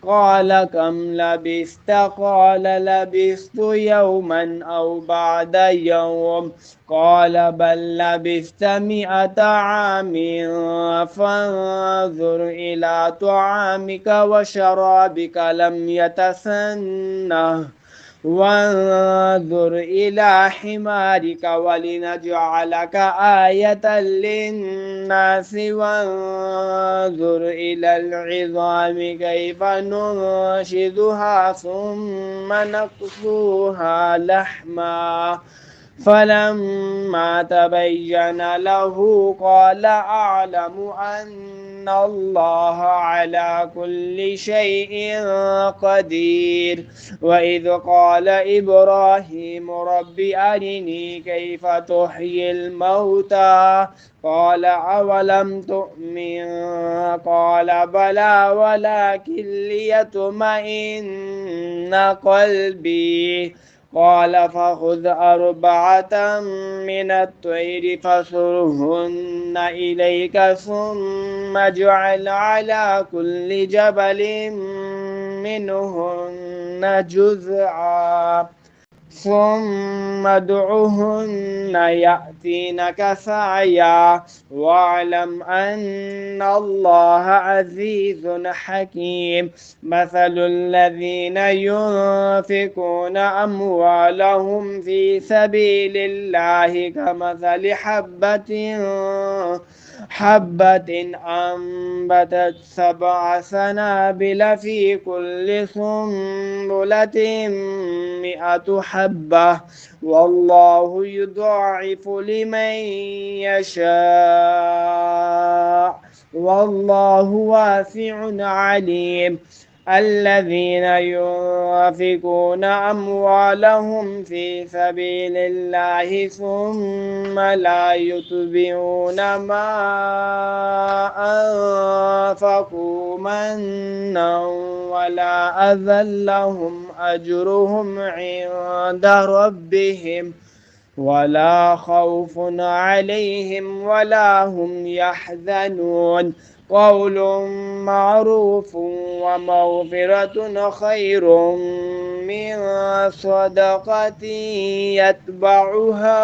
قال كم لبثت؟ قال لبثت يوما أو بعد يوم. قال بل لبثت 100 عام. فانظر إلى طعامك وشرابك لم يتسنه، وانظر إلى حمارك ولنجعلك آية للناس، وانظر إلى العظام كيف ننشدها ثم نكسوها لحما. فلما تبين له قال أعلم أن الله على كل شيء قدير. وإذ قال إبراهيم رب أرني كيف تحيي الموتى؟ قال أولم تؤمن؟ قال بلى ولكن ليطمئن قلبي. قال فخذ 4 من الطير فصرهن إليك ثم اجعل على كل جبل منهن جزعا ثم ادعهن يأتينك سعيا. واعلم أن الله عزيز حكيم. مثل الذين ينفقون أموالهم في سبيل الله كمثل حبة أنبتت 7 سنابل في كل سنبلة 100 حبة، والله يضاعف لمن يشاء والله واسع عليم. الذين ينفقون أموالهم في سبيل الله ثم لا يتبعون ما أنفقوا منا ولا أذى لهم أجرهم عند ربهم ولا خوف عليهم ولا هم يحزنون. قول معروف ومغفرة خير من صدقة يتبعها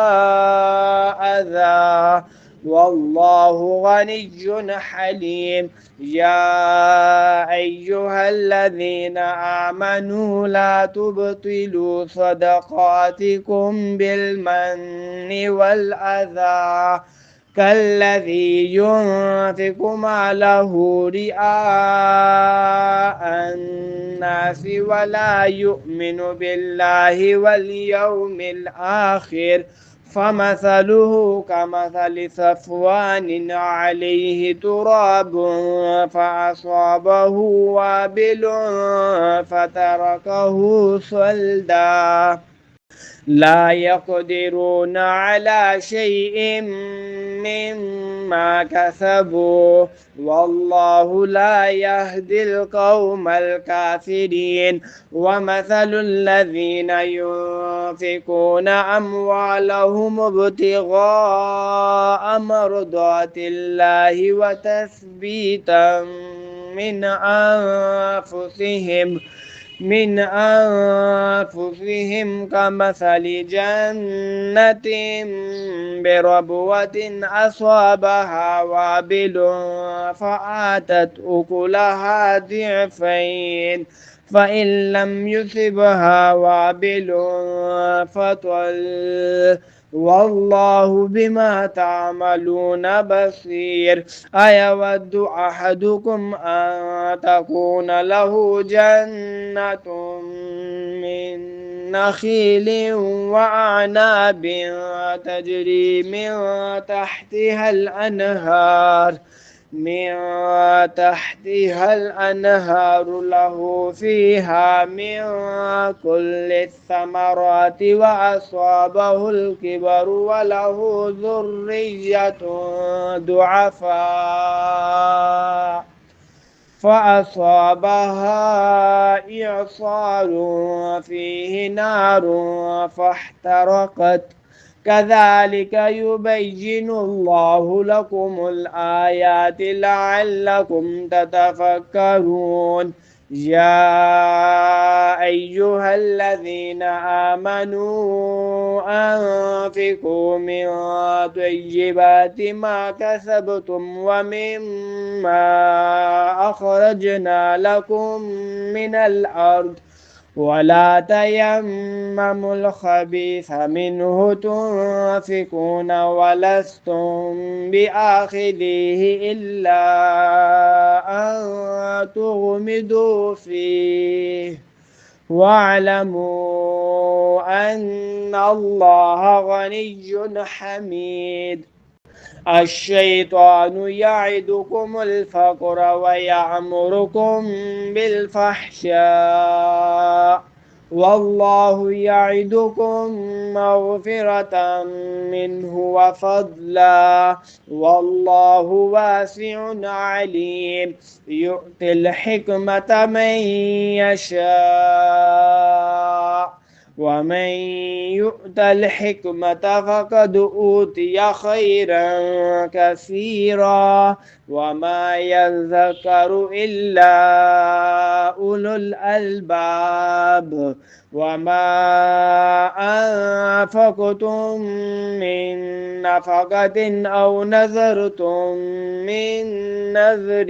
أذى، والله غني حليم. يا أيها الذين آمنوا لا تبطلوا صدقاتكم بالمن والأذى كالذي ينفق ماله رئاء الناس ولا يؤمن بالله واليوم الآخر، فمثله كمثل صفوان عليه تراب فأصابه وابل فتركه صلدا. لا يقدرون على شيء مما كسبوا، والله لا يهدي القوم الكافرين. ومثل الذين ينفقون أموالهم ابتغاء مرضات الله وتثبيتا من أنفسهم كمثل جنة بربوة أصابها وابل فآتت أكلها ضعفين، فإن لم يصبها وابل فطل، والله بما تعملون بصير. أيود أحدكم أن تكون له جنة من نخيل وأعناب تجري من تحتها الأنهار له فيها من كل الثمرات وأصابه الكبر وله ذرية ضعفاء فأصابها إعصار فيه نار فاحترقت. كذلك يبين الله لكم الآيات لعلكم تتفكرون. يا أيها الذين آمنوا أنفقوا من طيبات ما كسبتم ومما أخرجنا لكم من الأرض ولا تيمموا الخبيث منه تنفقون ولستم بآخذيه إلا أن تغمضوا فيه واعلموا أن الله غني حميد. الشيطان يعدكم الفقر ويأمركم بالفحشاء والله يعدكم مغفرة منه وفضلا والله واسع عليم. يؤتي الحكمة من يشاء ومن يؤت الحكمة فقد أوتي خيرا كثيرا وما يذكر إلا أولو الألباب. وما أنفقتم من نفقة أو نذرتم من نذر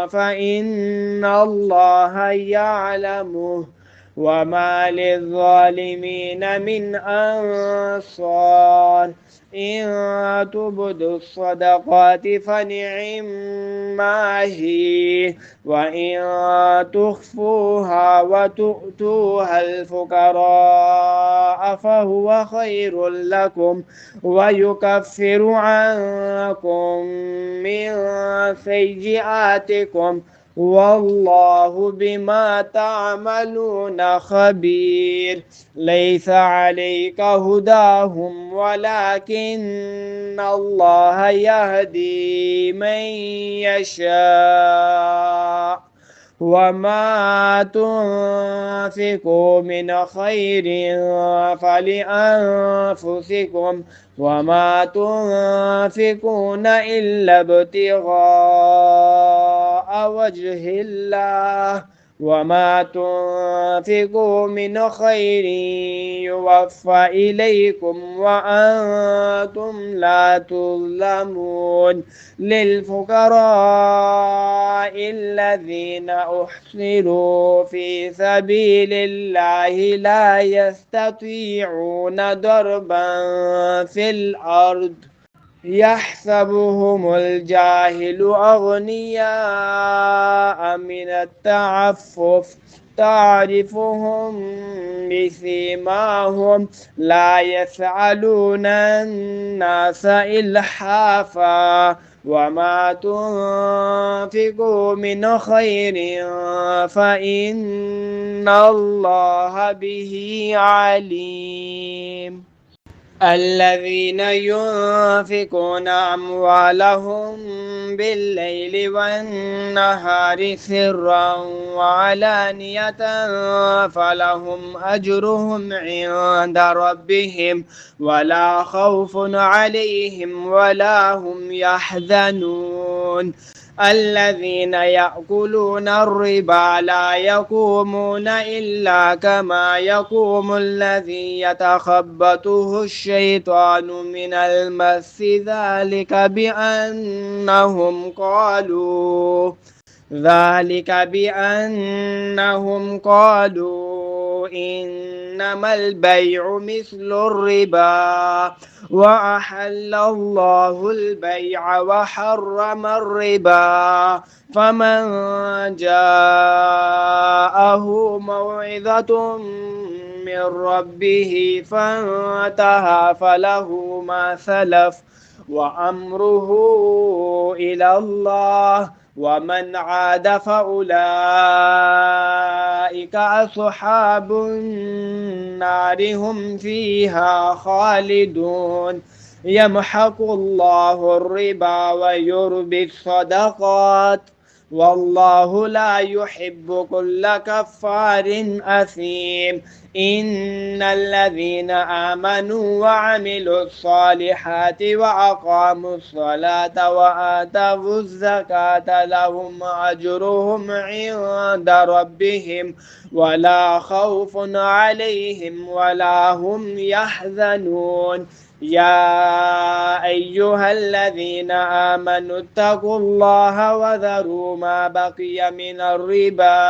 فإن الله يعلمه وما للظالمين من أنصار. إن تبدوا الصدقات فنعما هي وإن تخفوها وتؤتوها الفقراء فهو خير لكم ويكفر عنكم من سيئاتكم والله بما تعملون خبير. ليس عليك هداهم ولكن الله يهدي من يشاء وما تنفقوا من خير فلأنفسكم وما تنفقون إلا ابتغاء وجه الله وما تنفقوا من خير يوفى إليكم وأنتم لا تظلمون. للفقراء الذين أحصروا في سبيل الله لا يستطيعون ضربا في الأرض يحسبهم الجاهل أغنياء من التعفف تعرفهم بسيماهم لا يسألون الناس إلحافا وما تنفقوا من خير فإن الله به عليم. الذين ينفقون أموالهم بالليل والنهار سرا وعلانية فلهم أجرهم عند ربهم ولا خوف عليهم ولا هم يحزنون. الذين يأكلون الربا لا يقومون إلا كما يقوم الذي يتخبطه الشيطان من المس ذلك بأنهم قالوا إنما البيع مثل الربا وأحل الله البيع وحرم الربا. فمن جاءه موعظة من ربه فانتهى فله ما سلف وأمره إلى الله ومن عاد فأولئك أصحاب النار هم فيها خالدون. يمحق الله الربا ويربي الصدقات والله لا يحب كل كفار أثيم. إن الذين آمنوا وعملوا الصالحات وأقاموا الصلاة وآتوا الزكاة لهم أجرهم عند ربهم ولا خوف عليهم ولا هم يحزنون. يا أيها الذين آمنوا اتقوا الله وذروا ما بقي من الربا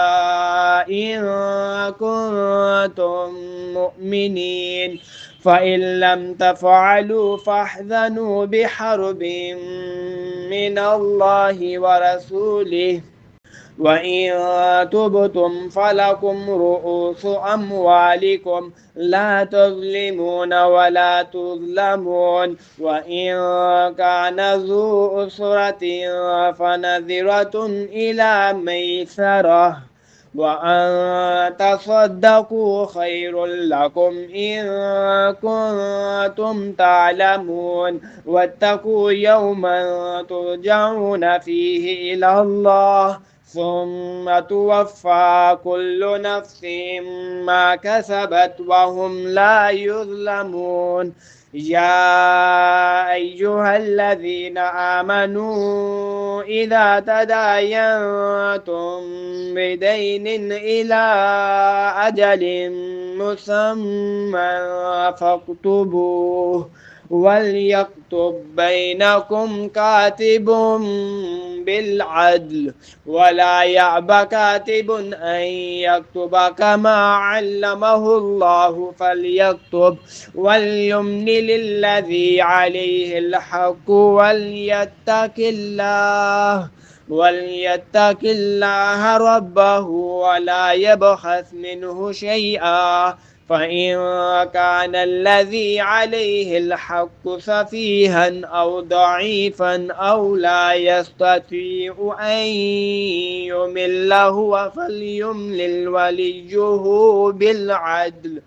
إن كنتم مؤمنين، فإن لم تفعلوا فاحذنوا بحرب من الله ورسوله، وإن تبتم فلكم رؤوس أموالكم لا تظلمون ولا تظلمون. وإن كان ذو أسرة فنذرة إلى ميسرة، وأن تصدقوا خير لكم إن كنتم تعلمون. واتقوا يوما ترجعون فيه إلى الله ثم توفى كل نفس ما كسبت وهم لا يظلمون. يا أيها الذين آمنوا إذا تداينتم بدين إلى أجل مسمى فاكتبوه، وليكتب بينكم كاتب بالعدل ولا يأب كاتب أن يكتب كما علمه الله فليكتب، وليملل الذي عليه الحق وليتق الله ربه ولا يبخس منه شيئا، فإن كان الذي عليه الحق سفيها أو ضعيفا أو لا يستطيع أن يمل هو فليملل وليه بالعدل،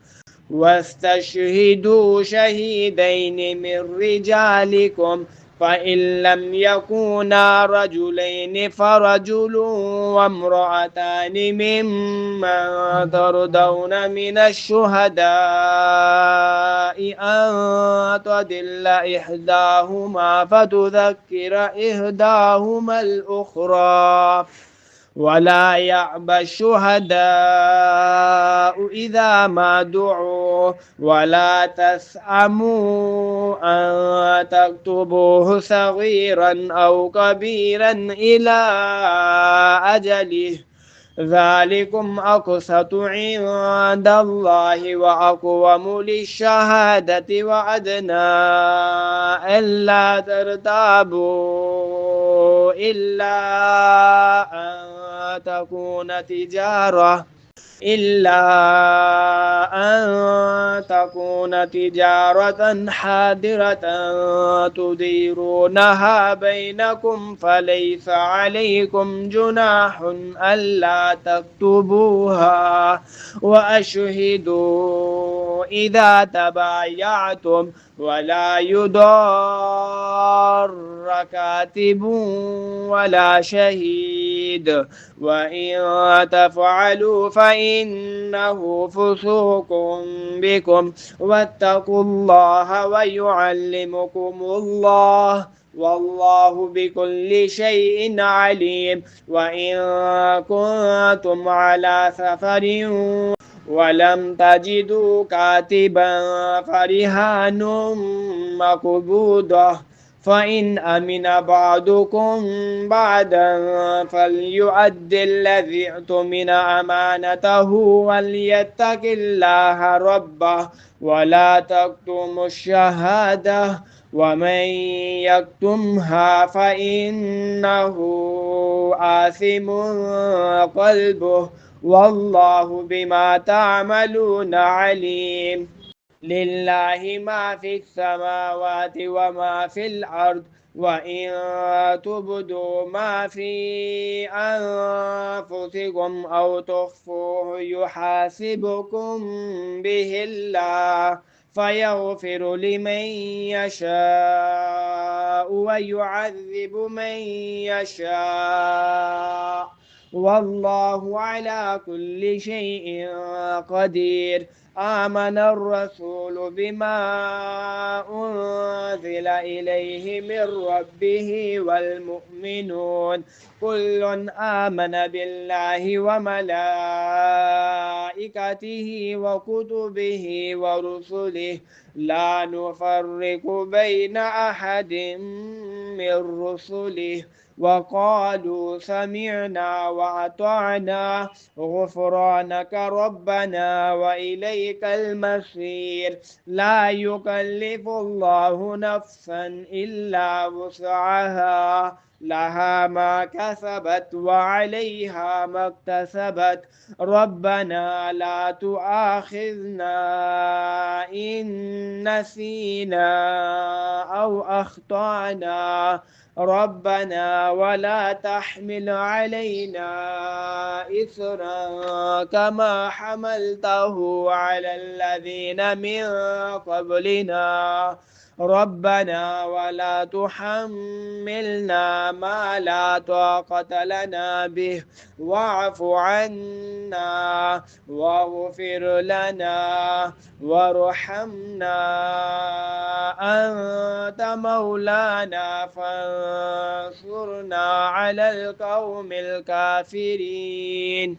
واستشهدوا شهيدين من رجالكم، فإن لم يكونا رجلين فرجل وامرأتان ممن ترضون من الشهداء أن تضل إحداهما فتذكر إحداهما الأخرى، ولا يأبى الشهداء إذا ما دعوا، ولا تسأموا أن تكتبوه صغيرا أو كبيرا إلى أجله، ذلكم أقسط عند الله وأقوم للشهادة وأدنى ألا ترتابوا إلا أن تكون تجارة حاضرة تديرونها بينكم فليس عليكم جناح ألا تكتبوها، وأشهدوا إذا تبايعتم ولا يضار كاتب ولا شهيد، وإن تفعلوا فإنه فسوق بكم، واتقوا الله ويعلمكم الله والله بكل شيء عليم. وإن كنتم على سفر ولم تجدوا كاتبا فرهان مقبوضة، فإن أمن بعضكم بعدا فليؤد الذي اؤتمن أمانته وليتق الله ربه ولا تكتموا الشهادة، ومن يكتمها فإنه آثم قلبه والله بما تعملون عليم. لله ما في السماوات وما في الأرض، وإن تبدوا ما في أنفسكم أو تخفوه يحاسبكم به الله فيغفر لمن يشاء يشاء ويعذب من يشاء والله على كل شيء قدير. آمن الرسول بما أنزل إليه من ربه والمؤمنون كل آمن بالله وملائكته وكتبه ورسله لا نفرق بين أحد من رسله وقالوا سمعنا وأطعنا غفرانك ربنا وإليك المصير. لا يكلف الله نفسا إلا وسعها لها ما كسبت وعليها ما اكتسبت ربنا لا تؤاخذنا إن نسينا أو أخطأنا ربنا ولا تحمل علينا إصرا كما حملته على الذين من قبلنا ربنا ولا تحملنا ما لا طاقة لنا به واعف عنا واغفر لنا وارحمنا أنت مولانا فانصرنا على القوم الكافرين.